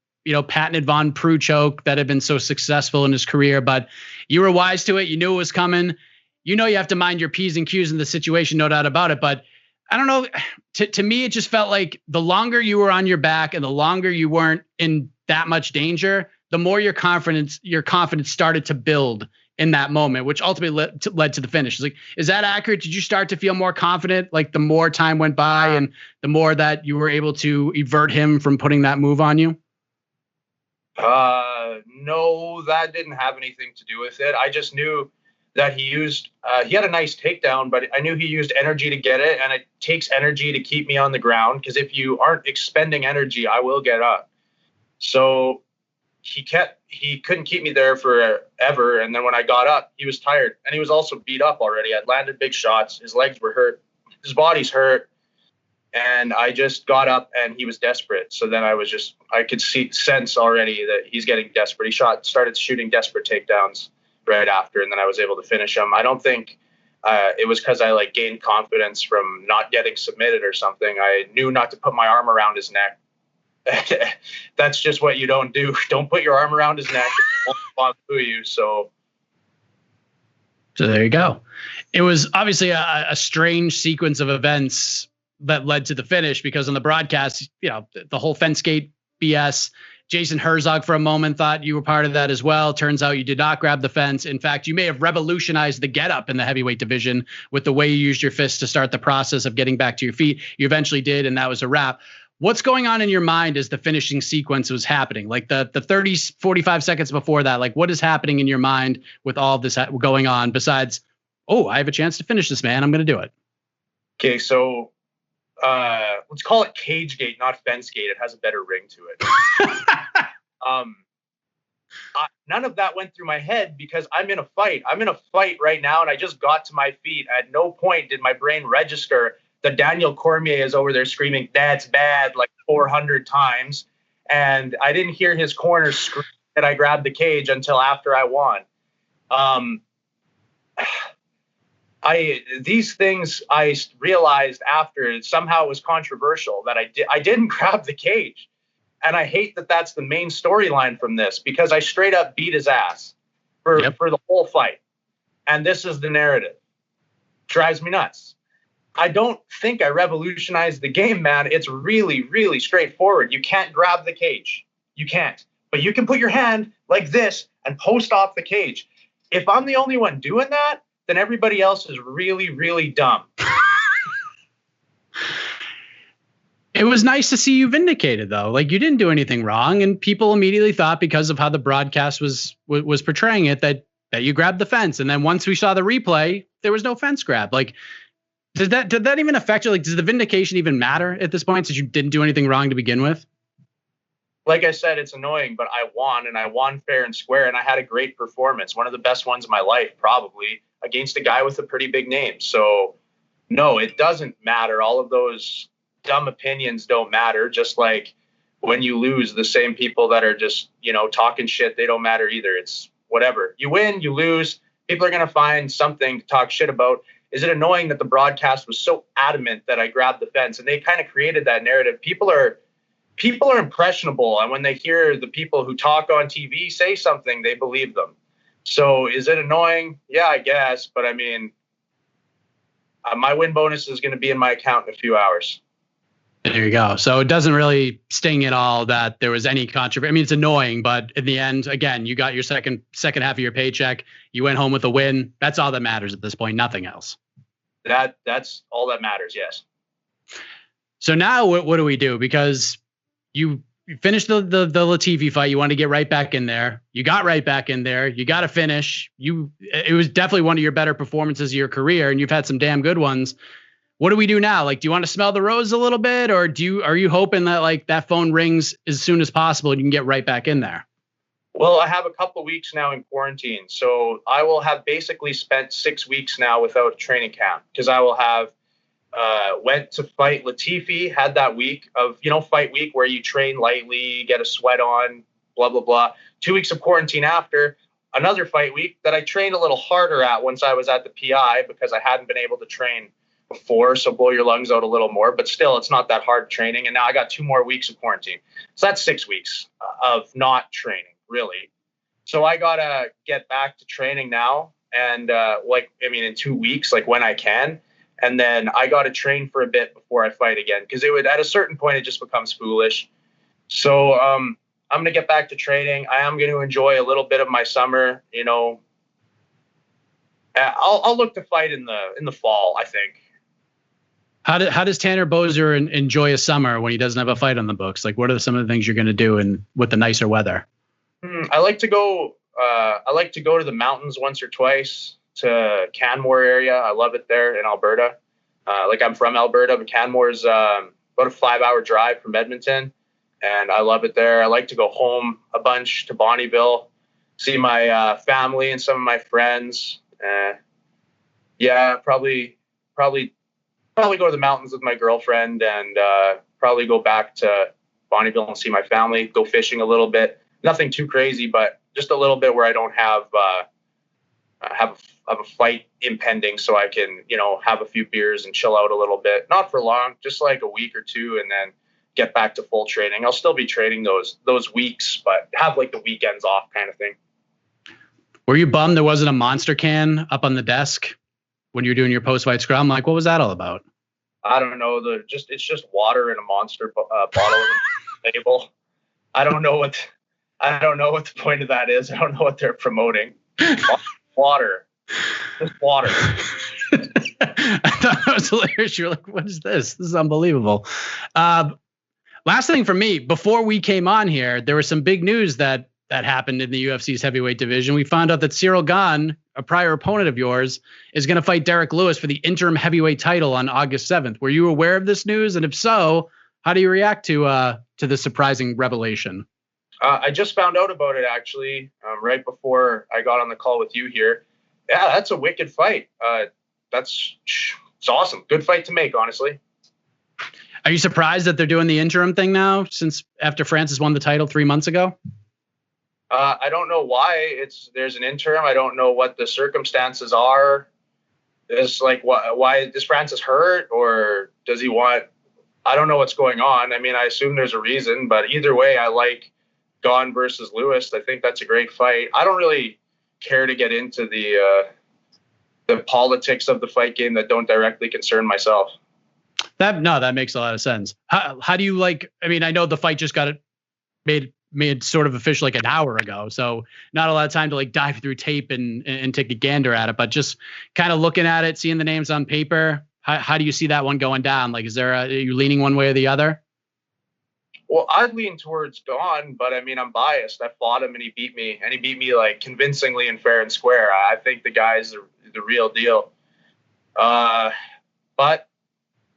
patented Von Preux choke that had been so successful in his career, but you were wise to it. You knew it was coming. You have to mind your P's and Q's in the situation, no doubt about it. But I don't know. To me, it just felt like the longer you were on your back and the longer you weren't in that much danger, the more your confidence started to build in that moment, which ultimately led to the finish. Like, is that accurate? Did you start to feel more confident, like the more time went by and the more that you were able to avert him from putting that move on you? No, that didn't have anything to do with it. I just knew that he had a nice takedown, but I knew he used energy to get it, and it takes energy to keep me on the ground, because if you aren't expending energy, I will get up. So he couldn't keep me there forever, and then when I got up, he was tired, and he was also beat up already. I'd landed big shots, his legs were hurt, his body's hurt, and I just got up, and he was desperate. So then I could sense already that he's getting desperate. He started shooting desperate takedowns right after, and then I was able to finish him. I don't think it was because I gained confidence from not getting submitted or something. I knew not to put my arm around his neck. That's just what you don't do. Don't put your arm around his neck. It won't to you. So there you go. It was obviously a strange sequence of events. that led to the finish, because on the broadcast, the whole fence gate BS, Jason Herzog for a moment thought you were part of that as well. Turns out you did not grab the fence. In fact, you may have revolutionized the getup in the heavyweight division with the way you used your fists to start the process of getting back to your feet. You eventually did, and that was a wrap. What's going on in your mind as the finishing sequence was happening? Like the 30, 45 seconds before that, like what is happening in your mind with all of this going on besides, oh, I have a chance to finish this, man. I'm going to do it. Okay, so let's call it cage gate, not fence gate. It has a better ring to it. None of that went through my head because I'm in a fight. I'm in a fight right now, and I just got to my feet. At no point did my brain register that Daniel Cormier is over there screaming, "That's bad," like 400 times. And I didn't hear his corner scream that I grabbed the cage until after I won. These things I realized after somehow it was controversial that I didn't grab the cage. And I hate that that's the main storyline from this, because I straight up beat his ass for the whole fight. And this is the narrative. Drives me nuts. I don't think I revolutionized the game, man. It's really, really straightforward. You can't grab the cage. You can't. But you can put your hand like this and post off the cage. If I'm the only one doing that, then everybody else is really, really dumb. It was nice to see you vindicated, though. Like, you didn't do anything wrong, and people immediately thought, because of how the broadcast was portraying it, that you grabbed the fence. And then once we saw the replay, there was no fence grab. Like, did that even affect you? Like, does the vindication even matter at this point, since you didn't do anything wrong to begin with? Like I said, it's annoying, but I won, and I won fair and square, and I had a great performance, one of the best ones of my life, probably, against a guy with a pretty big name. So, no, it doesn't matter. All of those dumb opinions don't matter. Just like when you lose, the same people that are just, talking shit, they don't matter either. It's whatever. You win, you lose. People are going to find something to talk shit about. Is it annoying that the broadcast was so adamant that I grabbed the fence? And they kind of created that narrative. People are impressionable. And when they hear the people who talk on TV say something, they believe them. So is it annoying? Yeah, I guess. But I mean, my win bonus is going to be in my account in a few hours. There you go. So it doesn't really sting at all that there was any controversy. I mean, it's annoying, but in the end, again, you got your second half of your paycheck. You went home with a win. That's all that matters at this point. Nothing else. That's all that matters. Yes. So now what do we do? Because you finished the Latifi fight. You want to get right back in there. You got right back in there. You got to finish. It was definitely one of your better performances of your career, and you've had some damn good ones. What do we do now? Like, do you want to smell the rose a little bit, or are you hoping that like that phone rings as soon as possible and you can get right back in there? Well, I have a couple of weeks now in quarantine, so I will have basically spent 6 weeks now without a training camp, because I will have went to fight Latifi, had that week of, fight week where you train lightly, get a sweat on, blah, blah, blah. 2 weeks of quarantine after, another fight week that I trained a little harder at once I was at the PI, because I hadn't been able to train before. So blow your lungs out a little more, but still it's not that hard training. And now I got 2 more weeks of quarantine. So that's 6 weeks of not training, really. So I got to get back to training now. And in 2 weeks, like when I can. And then I got to train for a bit before I fight again, because at a certain point, it just becomes foolish. So I'm going to get back to training. I am going to enjoy a little bit of my summer. I'll look to fight in the fall, I think. How does Tanner Boser enjoy a summer when he doesn't have a fight on the books? Like, what are some of the things you're going to do with the nicer weather? I like to go to the mountains once or twice, to Canmore area. I love it there in Alberta. I'm from Alberta, but Canmore is about a 5-hour drive from Edmonton, and I love it there. I like to go home a bunch to Bonnyville, see my family and some of my friends. Probably go to the mountains with my girlfriend, and probably go back to Bonnyville and see my family, go fishing a little bit. Nothing too crazy, but just a little bit where I don't have a fight impending, so I can, have a few beers and chill out a little bit. Not for long, just like a week or two, and then get back to full training. I'll still be training those weeks, but have like the weekends off kind of thing. Were you bummed there wasn't a Monster can up on the desk when you were doing your post-fight scrum? Like, what was that all about? I don't know, it's just water in a monster bottle on the table. I don't know what the point of that is. I don't know what they're promoting. Water. Just water. I thought that was hilarious. You're like, what is this? This is unbelievable. Last thing for me, before we came on here, there was some big news that happened in the UFC's heavyweight division. We found out that Cyril Gane, a prior opponent of yours, is going to fight Derek Lewis for the interim heavyweight title on August 7th. Were you aware of this news? And if so, how do you react to this surprising revelation? I just found out about it, actually, right before I got on the call with you here. Yeah, that's a wicked fight. It's awesome. Good fight to make, honestly. Are you surprised that they're doing the interim thing now, since after Francis won the title 3 months ago? I don't know why there's an interim. I don't know what the circumstances are. It's like, why is Francis hurt, or does he want? I don't know what's going on. I mean, I assume there's a reason, but either way, I like Gane versus Lewis. I think that's a great fight. I don't really care to get into the politics of the fight game that don't directly concern myself. That makes a lot of sense. How do you like? I mean, I know the fight just got made sort of official like an hour ago, so not a lot of time to like dive through tape and take a gander at it. But just kind of looking at it, seeing the names on paper, how do you see that one going down? Like, are you leaning one way or the other? Well, I'd lean towards Gane, but I mean, I'm biased. I fought him and he beat me like convincingly and fair and square. I think the guy's the real deal. But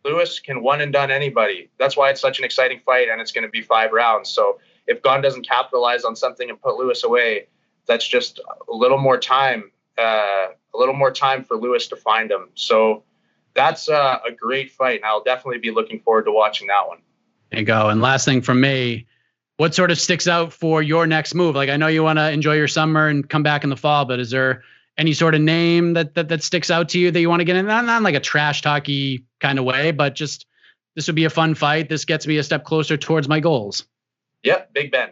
Lewis can one and done anybody. That's why it's such an exciting fight, and it's going to be 5 rounds. So if Gane doesn't capitalize on something and put Lewis away, that's just a little more time for Lewis to find him. So that's a great fight, and I'll definitely be looking forward to watching that one. There you go. And last thing from me, what sort of sticks out for your next move? Like, I know you want to enjoy your summer and come back in the fall, but is there any sort of name that sticks out to you that you want to get in? Not like a trash talky kind of way, but just this would be a fun fight. This gets me a step closer towards my goals. Yep, Big Ben.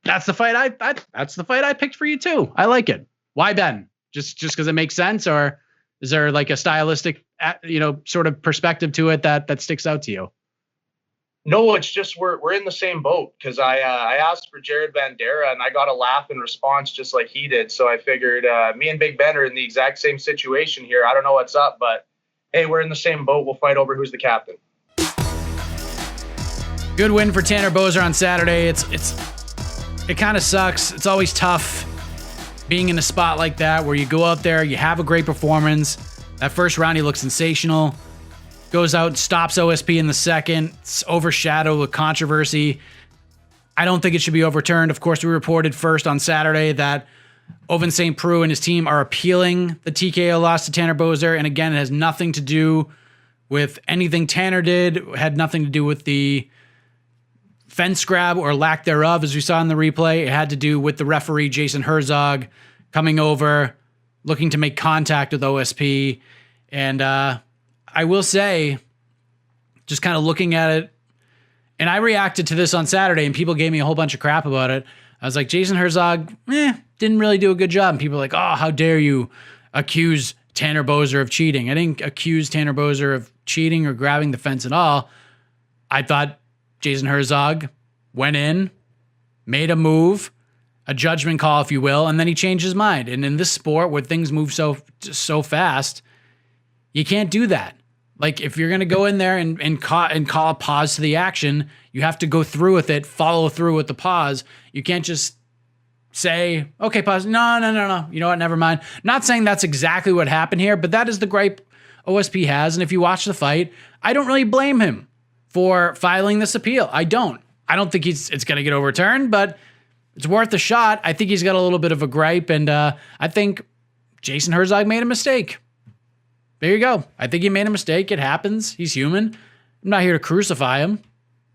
That's the fight I picked for you too. I like it. Why Ben? Just because it makes sense, or is there like a stylistic, sort of perspective to it that sticks out to you? No, it's just we're in the same boat, because I asked for Jared Vandera and I got a laugh in response just like he did. So I figured me and Big Ben are in the exact same situation here. I don't know what's up, but hey, we're in the same boat. We'll fight over who's the captain. Good win for Tanner Boser on Saturday. It kind of sucks. It's always tough being in a spot like that where you go out there, you have a great performance. That first round, he looks sensational. Goes out and stops OSP in the second. It's overshadowed with controversy. I don't think it should be overturned. Of course, we reported first on Saturday that Ovince Saint Preux and his team are appealing the TKO loss to Tanner Boser. And again, it has nothing to do with anything Tanner did. It had nothing to do with the fence grab or lack thereof, as we saw in the replay. It had to do with the referee, Jason Herzog, coming over, looking to make contact with OSP. And I will say, just kind of looking at it, and I reacted to this on Saturday, and people gave me a whole bunch of crap about it. I was like, Jason Herzog, didn't really do a good job. And people were like, oh, how dare you accuse Tanner Boser of cheating? I didn't accuse Tanner Boser of cheating or grabbing the fence at all. I thought Jason Herzog went in, made a move, a judgment call, if you will, and then he changed his mind. And in this sport where things move so fast, you can't do that. Like, if you're going to go in there and call a pause to the action, you have to go through with it, follow through with the pause. You can't just say, okay, pause. No. You know what? Never mind. Not saying that's exactly what happened here, but that is the gripe OSP has. And if you watch the fight, I don't really blame him for filing this appeal. I don't think it's going to get overturned, but it's worth a shot. I think he's got a little bit of a gripe, and I think Jason Herzog made a mistake. There you go. I think he made a mistake. It happens. He's human. I'm not here to crucify him.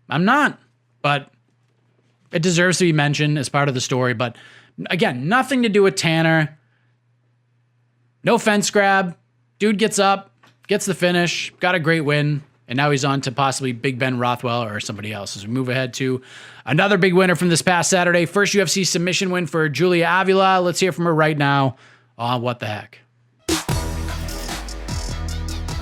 I'm not. But it deserves to be mentioned as part of the story. But again, nothing to do with Tanner. No fence grab. Dude gets up, gets the finish, got a great win, and now he's on to possibly Big Ben Rothwell or somebody else as we move ahead to another big winner from this past Saturday. First UFC submission win for Julija Avila. Let's hear from her right now on What the Heck.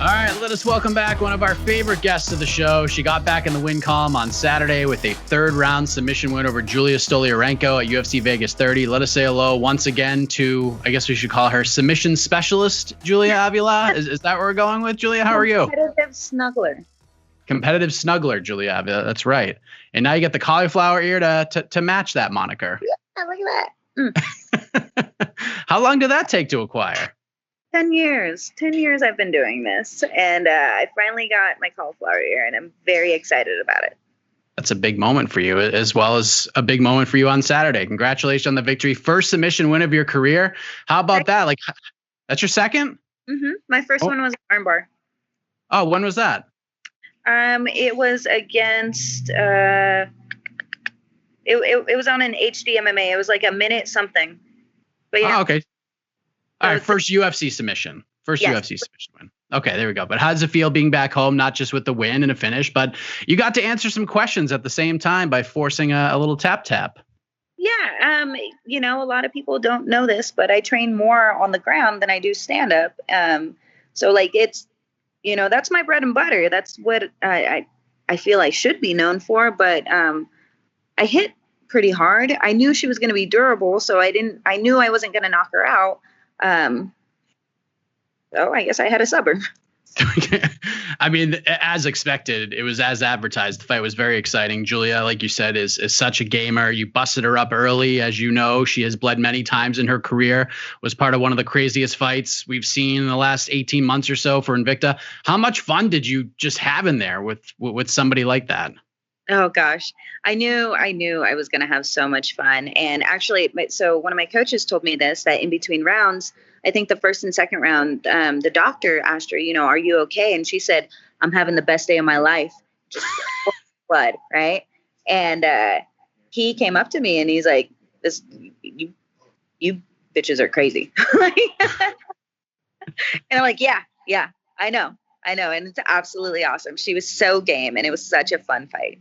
All right, let us welcome back one of our favorite guests of the show. She got back in the win column on Saturday with a third-round submission win over Julija Stoliarenko at UFC Vegas 30. Let us say hello once again to, I guess we should call her submission specialist, Julija Avila. Is that what we're going with, Julija? How are you? Competitive snuggler. Competitive snuggler, Julija Avila. That's right. And now you get the cauliflower ear to match that moniker. Yeah, look at that. How long did that take to acquire? 10 years. 10 years I've been doing this, and I finally got my cauliflower ear, and I'm very excited about it. That's a big moment for you, as well as a big moment for you on Saturday. Congratulations on the victory. First submission win of your career. How about that? Like, that's your second? Mm-hmm. My first one was an armbar. Oh, when was that? It was against, it was on an HD MMA. It was like a minute something. But yeah. Oh, okay. All right, first UFC submission. UFC submission win. Okay, there we go. But how does it feel being back home, not just with the win and a finish, but you got to answer some questions at the same time by forcing a little tap? Yeah, a lot of people don't know this, but I train more on the ground than I do stand up. So like it's, that's my bread and butter. That's what I feel I should be known for. But I hit pretty hard. I knew she was going to be durable, so I knew I wasn't going to knock her out. So I guess I had a subber. I mean, as expected, it was as advertised. The fight was very exciting. Julija, like you said, is such a gamer. You busted her up early. As you know, she has bled many times in her career, was part of one of the craziest fights we've seen in the last 18 months or so for Invicta. How much fun did you just have in there with somebody like that? Oh gosh, I knew I was going to have so much fun. And actually, so one of my coaches told me this, that in between rounds, I think the first and second round, the doctor asked her, are you okay? And she said, I'm having the best day of my life. Just blood, right? And he came up to me and he's like, you bitches are crazy. And I'm like, yeah, I know. And it's absolutely awesome. She was so game, and it was such a fun fight.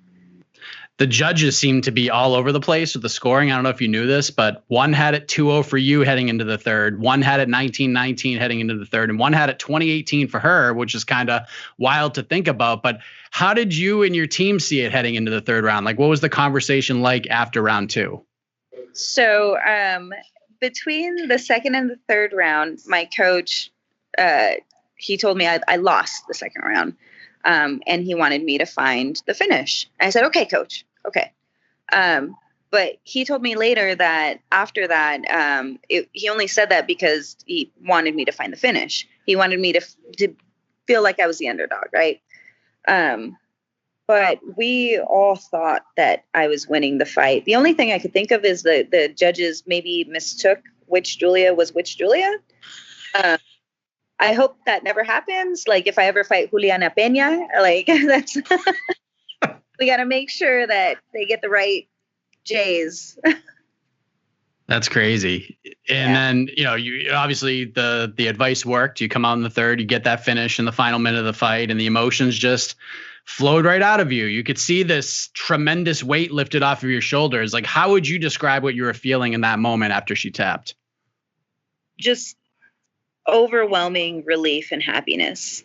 The judges seem to be all over the place with the scoring. I don't know if you knew this, but one had it 2-0 for you heading into the third. One had it 19-19 heading into the third. And one had it 20-18 for her, which is kind of wild to think about. But how did you and your team see it heading into the third round? Like, what was the conversation like after round two? So between the second and the third round, my coach, he told me I lost the second round. And he wanted me to find the finish. I said, okay, coach. Okay. But he told me later that after that, he only said that because he wanted me to find the finish. He wanted me to feel like I was the underdog. Right. But we all thought that I was winning the fight. The only thing I could think of is the judges maybe mistook which Julija was which Julija. I hope that never happens. Like if I ever fight Juliana Peña, like that's, we got to make sure that they get the right J's. That's crazy. And then, you obviously the advice worked. You come out in the third, you get that finish in the final minute of the fight, and the emotions just flowed right out of you. You could see this tremendous weight lifted off of your shoulders. Like, how would you describe what you were feeling in that moment after she tapped? Just overwhelming relief and happiness.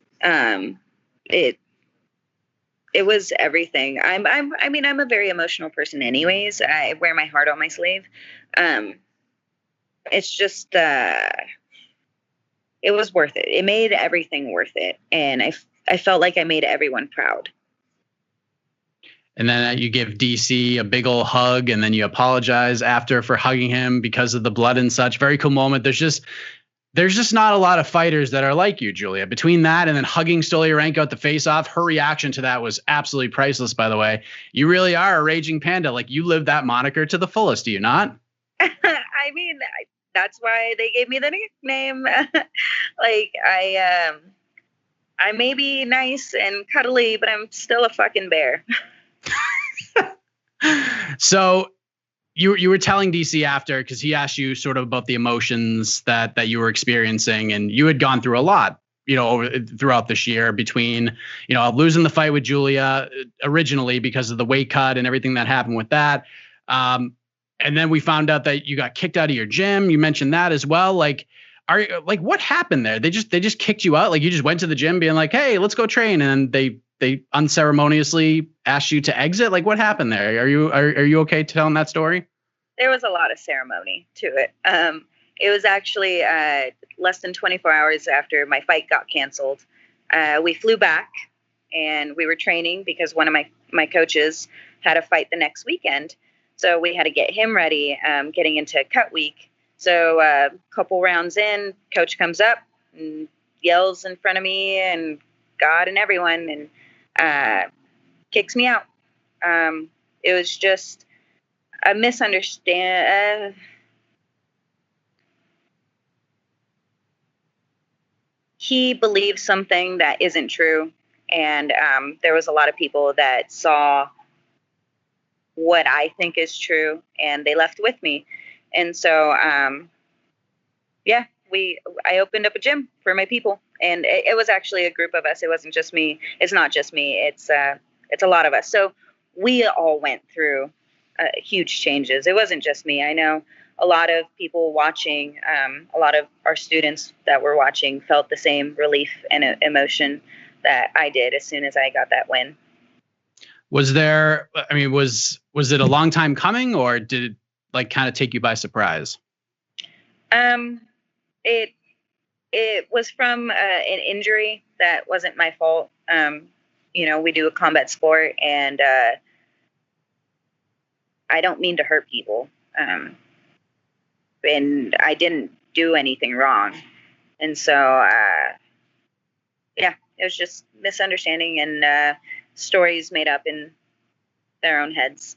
It was everything. I'm a very emotional person anyways. I wear my heart on my sleeve. It's just, it was worth it. It made everything worth it. And I felt like I made everyone proud. And then you give DC a big old hug, and then you apologize after for hugging him because of the blood and such. Very cool moment. There's just not a lot of fighters that are like you, Julija. Between that and then hugging Stoliarenko at the face-off, her reaction to that was absolutely priceless, by the way. You really are a raging panda. Like, you live that moniker to the fullest, do you not? I mean, that's why they gave me the nickname. Like, I may be nice and cuddly, but I'm still a fucking bear. So you were telling DC after, because he asked you sort of about the emotions that you were experiencing, and you had gone through a lot, throughout this year between, losing the fight with Julija originally because of the weight cut and everything that happened with that. And then we found out that you got kicked out of your gym. You mentioned that as well. Like, like, what happened there? They just kicked you out? Like, you just went to the gym being like, hey, let's go train. And then they unceremoniously asked you to exit? Like, what happened there? Are you okay telling that story? There was a lot of ceremony to it. It was actually less than 24 hours after my fight got canceled. We flew back and we were training because one of my coaches had a fight the next weekend. So we had to get him ready, getting into cut week. So a couple rounds in, coach comes up and yells in front of me and God and everyone and kicks me out. It was just a misunderstanding. He believes something that isn't true. And there was a lot of people that saw what I think is true, and they left with me. And so, I opened up a gym for my people, and it was actually a group of us. It wasn't just me. It's not just me. It's a lot of us. So we all went through huge changes. It wasn't just me. I know a lot of people watching, a lot of our students that were watching felt the same relief and emotion that I did as soon as I got that win. Was there, I mean, was it a long time coming, or did it like kind of take you by surprise? It was from an injury that wasn't my fault. We do a combat sport, and I don't mean to hurt people. And I didn't do anything wrong. And so, it was just misunderstanding and stories made up in their own heads.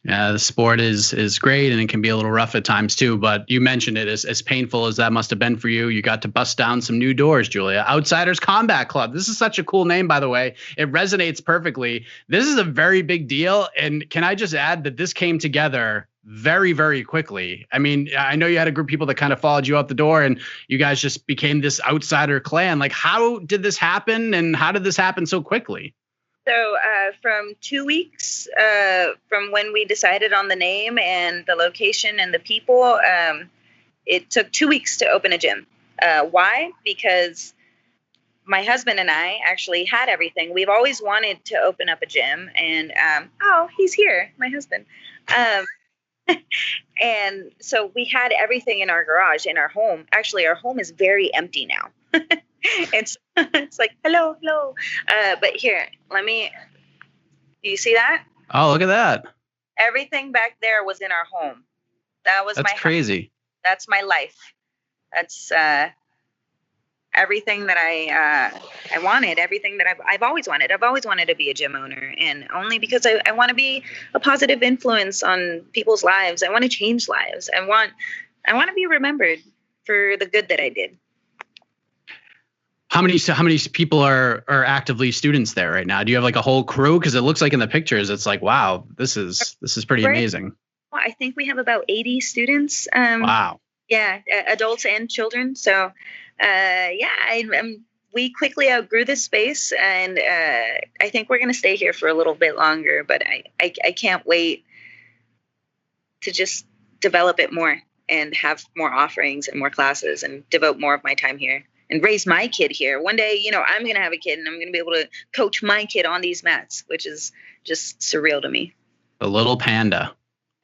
Yeah, the sport is great, and it can be a little rough at times too. But you mentioned it, as painful as that must have been for you. You got to bust down some new doors, Julia. Outsiders Combat Club. This is such a cool name, by the way. It resonates perfectly. This is a very big deal. And can I just add that this came together very, very quickly? I mean, I know you had a group of people that kind of followed you out the door, and you guys just became this outsider clan. Like, how did this happen, and how did this happen so quickly? So from 2 weeks from when we decided on the name and the location and the people, it took 2 weeks to open a gym. Why? Because my husband and I actually had everything. We've always wanted to open up a gym, and he's here, my husband. And so we had everything in our garage, in our home. Actually, our home is very empty now. It's like, hello. But here, do you see that? Oh, look at that. Everything back there was in our home. That's my crazy. House. That's my life. That's everything that I wanted, everything that I've always wanted. I've always wanted to be a gym owner, and only because I want to be a positive influence on people's lives. I want to change lives. I want to be remembered for the good that I did. How many people are actively students there right now? Do you have like a whole crew? Because it looks like in the pictures, it's like, wow, this is pretty amazing. Well, I think we have about 80 students. Wow. Yeah, adults and children. So, we quickly outgrew this space, and I think we're going to stay here for a little bit longer. But I can't wait to just develop it more and have more offerings and more classes and devote more of my time here. And raise my kid here. One day, I'm going to have a kid, and I'm going to be able to coach my kid on these mats, which is just surreal to me. A little panda.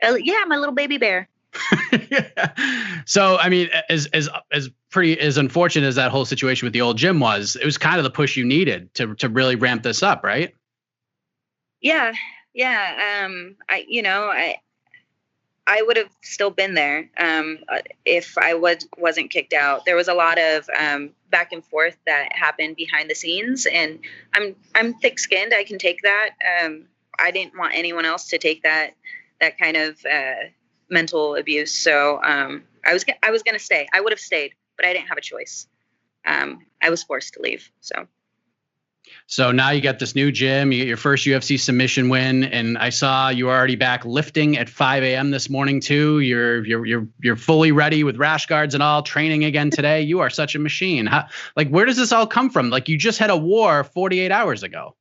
Yeah, my little baby bear. So, I mean, as unfortunate as that whole situation with the old gym was, it was kind of the push you needed to really ramp this up, right? Yeah. I would have still been there if I wasn't kicked out. There was a lot of back and forth that happened behind the scenes, and I'm thick-skinned. I can take that. I didn't want anyone else to take that kind of mental abuse. So I was going to stay. I would have stayed, but I didn't have a choice. I was forced to leave. So now you got this new gym, you get your first UFC submission win, and I saw you were already back lifting at 5 a.m. this morning too. You're fully ready with rash guards and all, training again today. You are such a machine. Where does this all come from? Like, you just had a war 48 hours ago.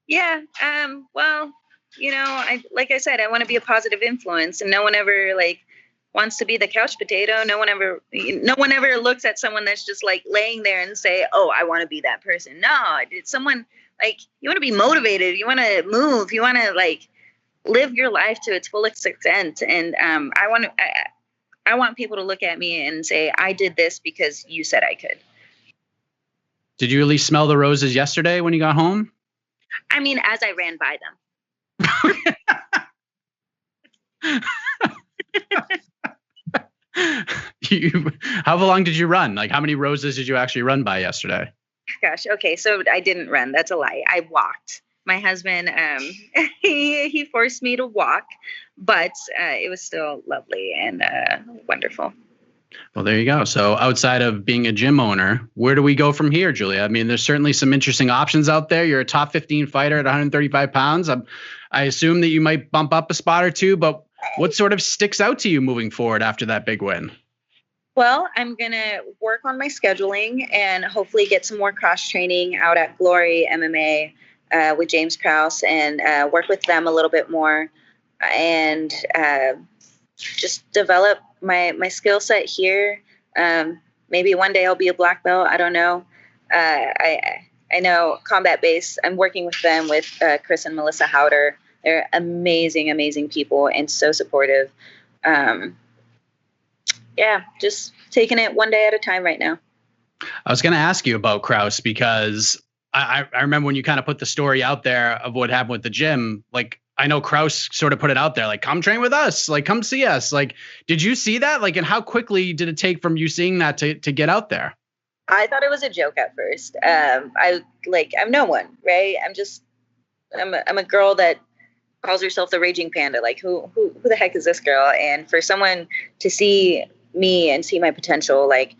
Yeah. Well, like I said, I want to be a positive influence, and no one ever wants to be the couch potato. No one ever looks at someone that's just like laying there and say, oh, I want to be that person. No, it's someone like, you want to be motivated. You want to move. You want to like live your life to its fullest extent. And I want people to look at me and say, I did this because you said I could. Did you at least smell the roses yesterday when you got home? I mean, as I ran by them. How long did you run? Like, how many roses did you actually run by yesterday? Gosh, okay, so I didn't run. That's a lie. I walked. My husband, he forced me to walk, but it was still lovely and wonderful. Well, there you go. So outside of being a gym owner, where do we go from here, Julia? I mean, there's certainly some interesting options out there. You're a top 15 fighter at 135 pounds. I assume that you might bump up a spot or two, but what sort of sticks out to you moving forward after that big win? Well, I'm going to work on my scheduling and hopefully get some more cross training out at Glory MMA with James Krause and work with them a little bit more and just develop my skill set here. Maybe one day I'll be a black belt. I don't know. I know Combat Base. I'm working with them with Chris and Melissa Howder. They're amazing, amazing people and so supportive. Yeah, just taking it one day at a time right now. I was going to ask you about Krause because I remember when you kind of put the story out there of what happened with the gym. Like, I know Krause sort of put it out there, like, come train with us, like, come see us. Like, did you see that? Like, and how quickly did it take from you seeing that to get out there? I thought it was a joke at first. I'm no one, right? I'm a girl that calls herself the Raging Panda. Like, who the heck is this girl? And for someone to see me and see my potential, like,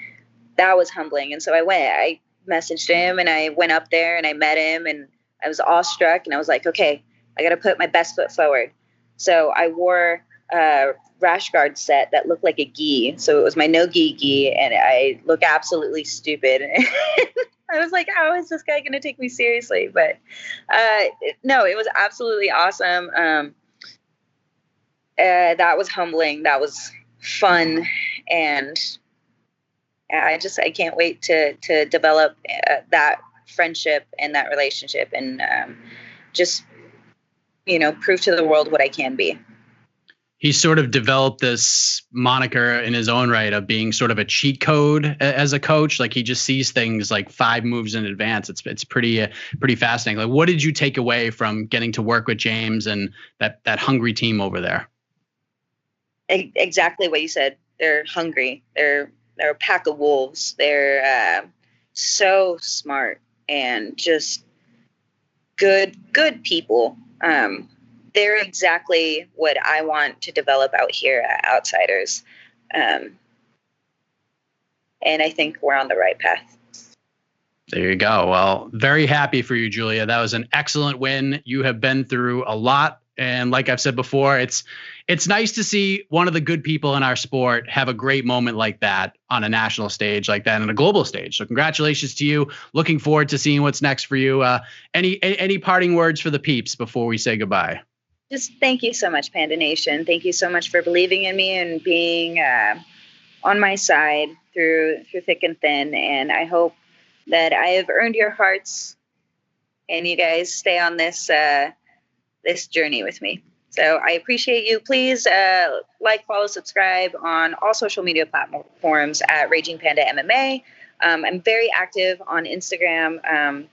that was humbling. And so I messaged him and I went up there and I met him and I was awestruck and I was like, okay, I got to put my best foot forward. So I wore a rash guard set that looked like a gi. So it was my no gi and I look absolutely stupid. I was like, how is this guy going to take me seriously? But no, it was absolutely awesome. That was humbling. That was fun. And I can't wait to develop that friendship and that relationship and just, prove to the world what I can be. He sort of developed this moniker in his own right of being sort of a cheat code as a coach. Like, he just sees things like 5 moves in advance. It's pretty fascinating. Like, what did you take away from getting to work with James and that hungry team over there? Exactly what you said. They're hungry. They're a pack of wolves. They're so smart and just good people. They're exactly what I want to develop out here at Outsiders. And I think we're on the right path. There you go. Well, very happy for you, Julia. That was an excellent win. You have been through a lot. And like I've said before, it's nice to see one of the good people in our sport have a great moment like that on a national stage like that and a global stage. So congratulations to you. Looking forward to seeing what's next for you. Any parting words for the peeps before we say goodbye? Just thank you so much, Panda Nation. Thank you so much for believing in me and being on my side through thick and thin. And I hope that I have earned your hearts and you guys stay on this journey with me. So I appreciate you. Please like, follow, subscribe on all social media platforms at Raging Panda MMA. I'm very active on Instagram. I'm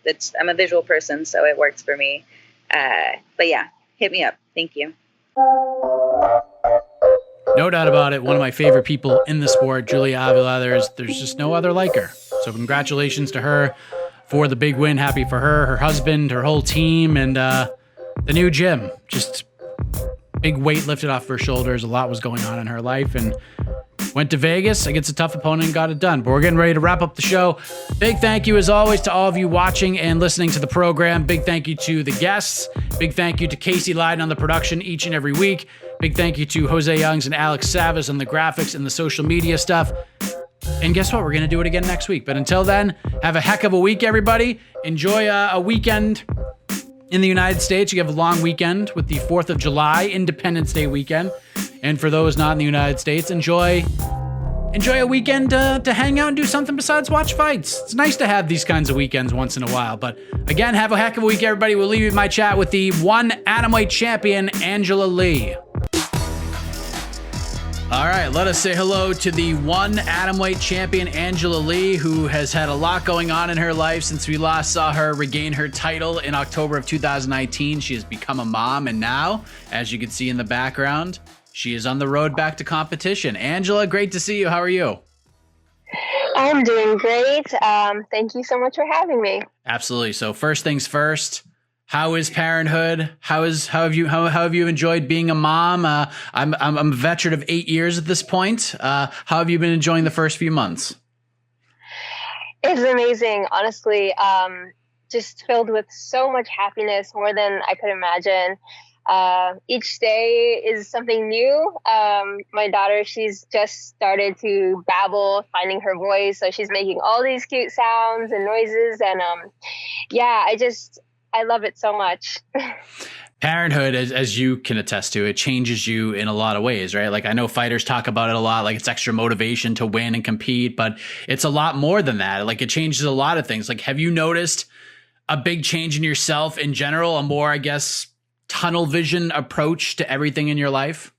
a visual person, so it works for me. But yeah, hit me up. Thank you. No doubt about it. One of my favorite people in the sport, Julija Avila. There's just no other like her. So congratulations to her for the big win. Happy for her, her husband, her whole team, and the new gym. Just big weight lifted off her shoulders. A lot was going on in her life, and went to Vegas against a tough opponent and got it done. But we're getting ready to wrap up the show. Big thank you, as always, to all of you watching and listening to the program. Big thank you to the guests. Big thank you to Casey Lyden on the production each and every week. Big thank you to Jose Youngs and Alex Savas on the graphics and the social media stuff. And guess what? We're going to do it again next week. But until then, have a heck of a week, everybody. Enjoy a weekend in the United States. You have a long weekend with the 4th of July, Independence Day weekend. And for those not in the United States, enjoy a weekend to hang out and do something besides watch fights. It's nice to have these kinds of weekends once in a while. But again, have a heck of a week, everybody. We'll leave you with my chat with the one atomweight champion, Angela Lee. All right, let us say hello to the one atomweight champion, Angela Lee, who has had a lot going on in her life since we last saw her regain her title in October of 2019. She has become a mom, and now, as you can see in the background, she is on the road back to competition. Angela, great to see you. How are you? I'm doing great. Thank you so much for having me. Absolutely. So first things first, how is parenthood? How have you enjoyed being a mom? I'm a veteran of 8 years at this point. How have you been enjoying the first few months? It's amazing, honestly. Just filled with so much happiness, more than I could imagine. Each day is something new. My daughter, she's just started to babble, finding her voice. So she's making all these cute sounds and noises. And I love it so much. Parenthood, as you can attest to, it changes you in a lot of ways, right? Like I know fighters talk about it a lot, like it's extra motivation to win and compete, but it's a lot more than that. Like it changes a lot of things. Like have you noticed a big change in yourself in general, a more, I guess, tunnel vision approach to everything in your life?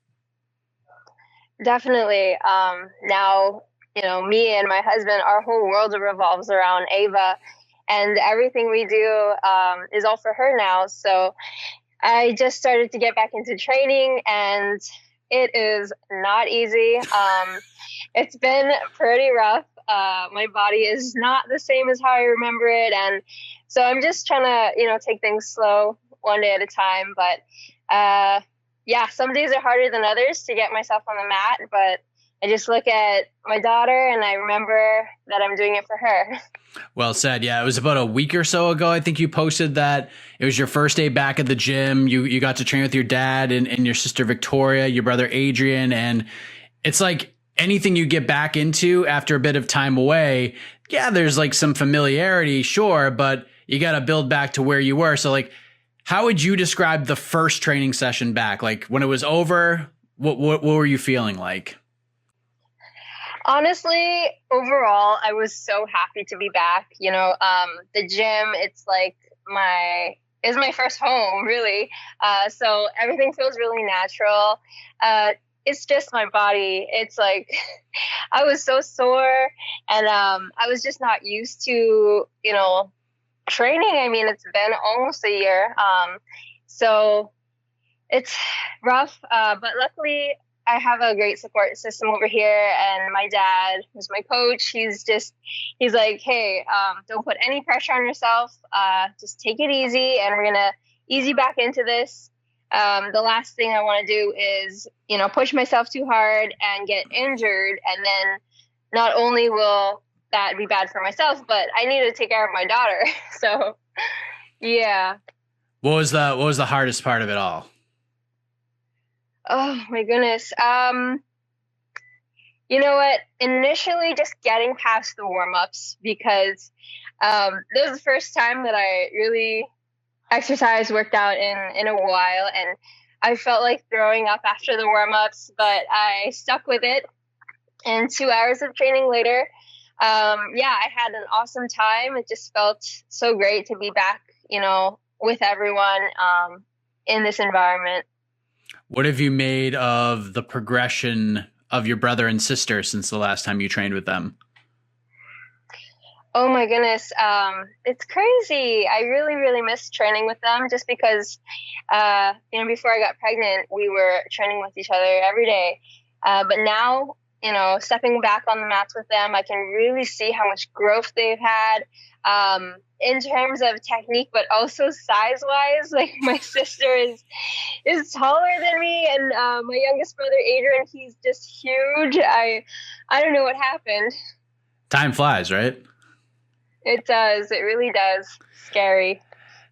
Definitely. Now, me and my husband, our whole world revolves around Ava, and everything we do is all for her now. So I just started to get back into training, and it is not easy. It's been pretty rough. My body is not the same as how I remember it. And so I'm just trying to, take things slow, one day at a time. But some days are harder than others to get myself on the mat. But I just look at my daughter and I remember that I'm doing it for her. Well said. Yeah, it was about a week or so ago. I think you posted that it was your first day back at the gym. You got to train with your dad and your sister Victoria, your brother Adrian. And it's like anything you get back into after a bit of time away, yeah, there's like some familiarity, sure, but you got to build back to where you were. So like, how would you describe the first training session back? Like when it was over, what were you feeling like? Honestly, overall, I was so happy to be back. The gym, it's like my first home, really. So everything feels really natural. It's just my body. It's like I was so sore, and I was just not used to, training. I mean, it's been almost a year. So it's rough, but luckily I have a great support system over here, and my dad, who's my coach, he's like, hey, don't put any pressure on yourself. Just take it easy, and we're going to ease you back into this. The last thing I want to do is, push myself too hard and get injured. And then not only will that be bad for myself, but I need to take care of my daughter. So, yeah. What was the hardest part of it all? Oh my goodness. You know what? Initially just getting past the warm-ups, because this was the first time that I really exercised, worked out in a while, and I felt like throwing up after the warm-ups, but I stuck with it. And 2 hours of training later, I had an awesome time. It just felt so great to be back, with everyone in this environment. What have you made of the progression of your brother and sister since the last time you trained with them? Oh my goodness. It's crazy. I really, really miss training with them, just because, before I got pregnant, we were training with each other every day. But now, stepping back on the mats with them, I can really see how much growth they've had. In terms of technique, but also size-wise. Like my sister is taller than me, and my youngest brother Adrian, he's just huge. I don't know what happened. Time flies, right? It does. It really does. Scary.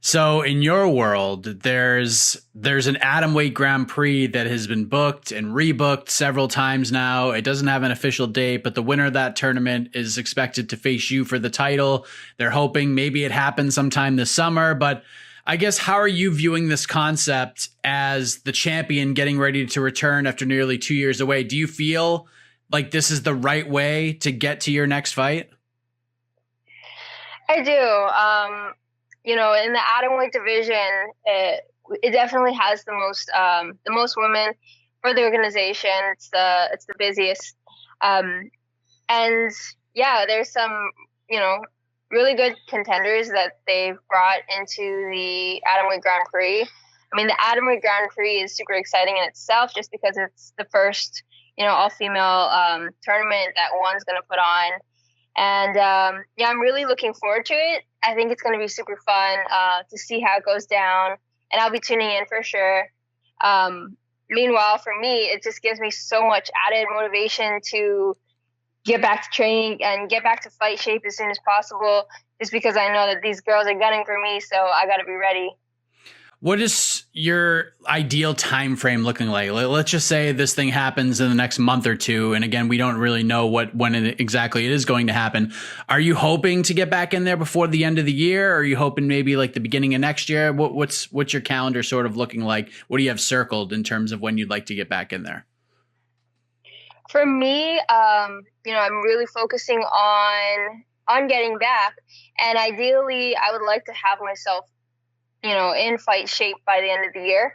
So in your world, there's an atomweight Grand Prix that has been booked and rebooked several times now. It doesn't have an official date, but the winner of that tournament is expected to face you for the title. They're hoping maybe it happens sometime this summer, but I guess, how are you viewing this concept as the champion getting ready to return after nearly 2 years away? Do you feel like this is the right way to get to your next fight? I do. You know, in the atomweight division, it definitely has the most women for the organization. It's the busiest. And yeah, there's some, you know, really good contenders that they've brought into the atomweight Grand Prix. I mean, the atomweight Grand Prix is super exciting in itself, just because it's the first, you know, all-female tournament that one's going to put on. And yeah, I'm really looking forward to it. I think it's going to be super fun to see how it goes down, and I'll be tuning in for sure. Meanwhile, for me, it just gives me so much added motivation to get back to training and get back to fight shape as soon as possible, just because I know that these girls are gunning for me, so I got to be ready. What is your ideal time frame looking like? Let's just say this thing happens in the next month or two, and again, we don't really know when exactly it is going to happen. Are you hoping to get back in there before the end of the year? Or are you hoping maybe like the beginning of next year? What's your calendar sort of looking like? What do you have circled in terms of when you'd like to get back in there? For me, you know, I'm really focusing on getting back, and ideally, I would like to have myself, you know, in fight shape by the end of the year.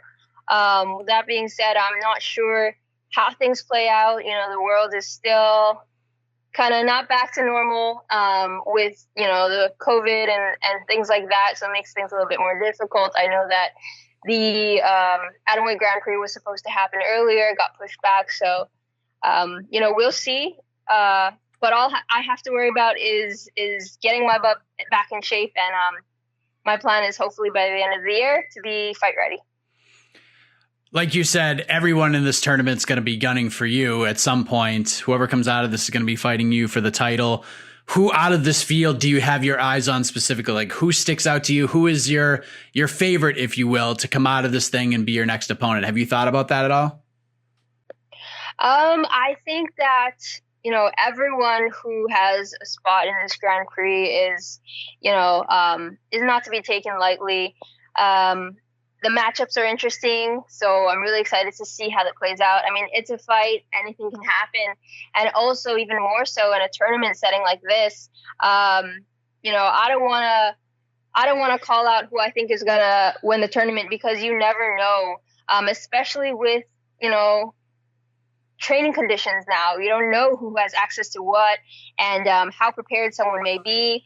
With that being said, I'm not sure how things play out. You know, the world is still kind of not back to normal with, you know, the COVID and things like that. So it makes things a little bit more difficult. I know that the atomweight Grand Prix was supposed to happen earlier, got pushed back. So, you know, we'll see. But all I have to worry about is getting my butt back in shape, and my plan is hopefully by the end of the year to be fight ready. Like you said, everyone in this tournament is going to be gunning for you at some point. Whoever comes out of this is going to be fighting you for the title. Who out of this field do you have your eyes on specifically? Like, who sticks out to you? Who is your favorite, if you will, to come out of this thing and be your next opponent? Have you thought about that at all? I think that, you know, everyone who has a spot in this Grand Prix is, you know, is not to be taken lightly. The matchups are interesting, so I'm really excited to see how that plays out. I mean, it's a fight, anything can happen, and also even more so in a tournament setting like this. You know, I don't want to call out who I think is gonna win the tournament, because you never know, especially with, you know, training conditions now. You don't know who has access to what, and how prepared someone may be.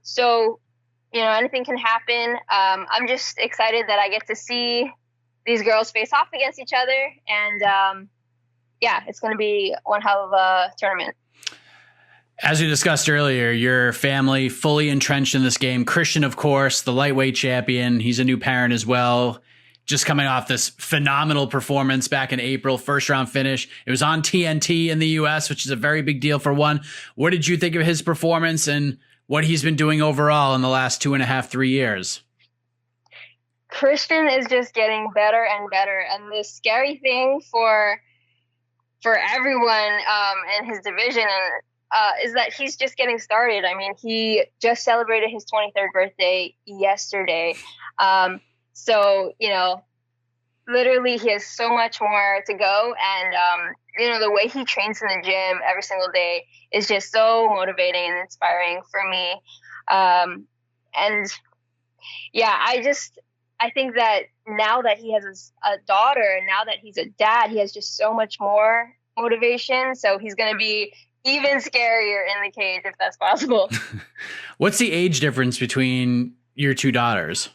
So, you know, anything can happen. I'm just excited that I get to see these girls face off against each other. And yeah, it's going to be one hell of a tournament. As we discussed earlier, your family fully entrenched in this game. Christian, of course, the lightweight champion. He's a new parent as well. Just coming off this phenomenal performance back in April, first round finish. It was on TNT in the US, which is a very big deal for one. What did you think of his performance and what he's been doing overall in the last 2.5, 3 years? Christian is just getting better and better. And the scary thing for everyone in his division is that he's just getting started. I mean, he just celebrated his 23rd birthday yesterday. So, you know, literally he has so much more to go. And, you know, the way he trains in the gym every single day is just so motivating and inspiring for me. And yeah, I think that now that he has a daughter, and now that he's a dad, he has just so much more motivation. So he's going to be even scarier in the cage, if that's possible. What's the age difference between your two daughters?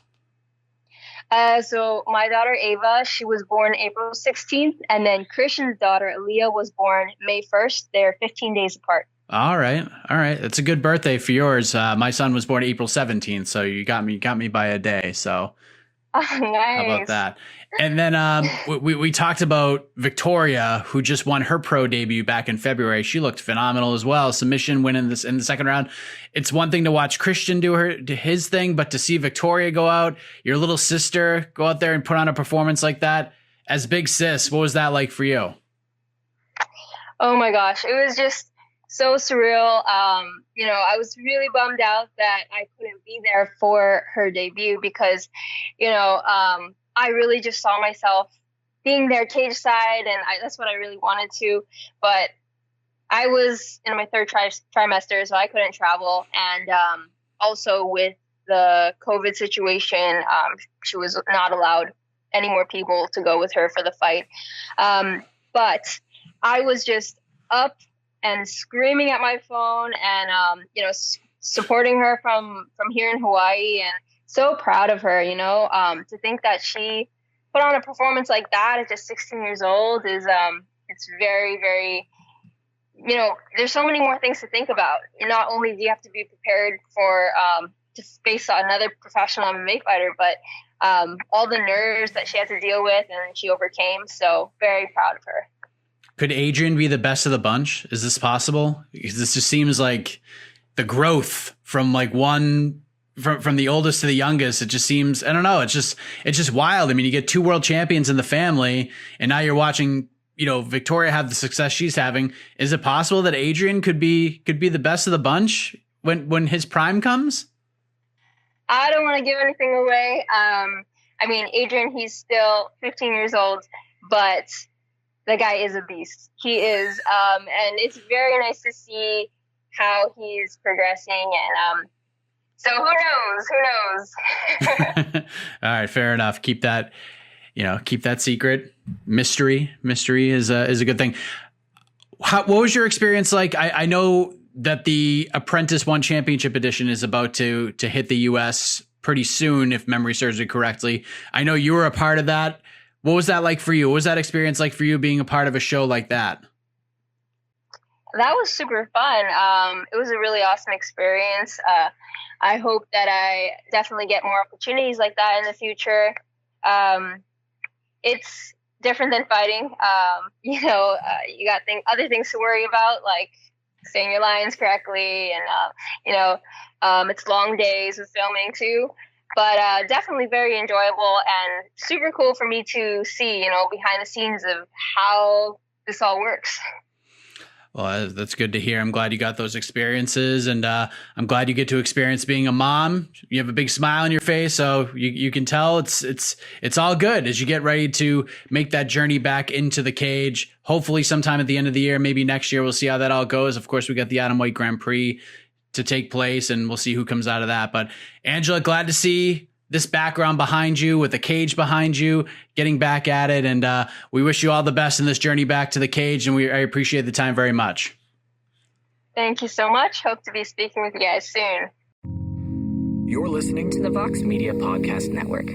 So my daughter, Ava, she was born April 16th. And then Christian's daughter, Aaliyah, was born May 1st. They're 15 days apart. All right. That's a good birthday for yours. My son was born April 17th. So you got me by a day. So nice. How about that? And then we talked about Victoria, who just won her pro debut back in February. She looked phenomenal as well. Submission win in the second round. It's one thing to watch Christian do his thing, but to see Victoria go out, your little sister go out there and put on a performance like that, as big sis, what was that like for you? Oh my gosh, it was just so surreal. I was really bummed out that I couldn't be there for her debut because, I really just saw myself being there cage side, and that's what I really wanted to. But I was in my third trimester, so I couldn't travel. And also with the COVID situation, she was not allowed any more people to go with her for the fight. But I was just up and screaming at my phone and, supporting her from here in Hawaii, and so proud of her, to think that she put on a performance like that at just 16 years old is, it's very, very, there's so many more things to think about. And not only do you have to be prepared for, to face another professional MMA fighter, but all the nerves that she had to deal with and she overcame. So very proud of her. Could Adrian be the best of the bunch? Is this possible? Because this just seems like the growth from like from the oldest to the youngest. It just seems, I don't know. It's just wild. I mean, you get 2 world champions in the family, and now you're watching, Victoria have the success she's having. Is it possible that Adrian could be the best of the bunch when his prime comes? I don't want to give anything away. Adrian, he's still 15 years old, but the guy is a beast. He is. And it's very nice to see how he's progressing. And so who knows? All right, fair enough. Keep that secret. Mystery is a good thing. What was your experience like? I know that the Apprentice One Championship Edition is about to hit the US pretty soon, if memory serves me correctly. I know you were a part of that. What was that like for you? What was that experience like for you being a part of a show like that? That was super fun. It was a really awesome experience. I hope that I definitely get more opportunities like that in the future. It's different than fighting. You got other things to worry about, like saying your lines correctly, and it's long days with filming too. But definitely very enjoyable and super cool for me to see, behind the scenes of how this all works. Well, that's good to hear. I'm glad you got those experiences, and I'm glad you get to experience being a mom. You have a big smile on your face, so you can tell it's all good as you get ready to make that journey back into the cage. Hopefully sometime at the end of the year, maybe next year, we'll see how that all goes. Of course, we got the atomweight Grand Prix to take place, and we'll see who comes out of that. But Angela, glad to see this background behind you with the cage behind you, getting back at it. And we wish you all the best in this journey back to the cage. And I appreciate the time very much. Thank you so much. Hope to be speaking with you guys soon. You're listening to the Vox Media Podcast Network.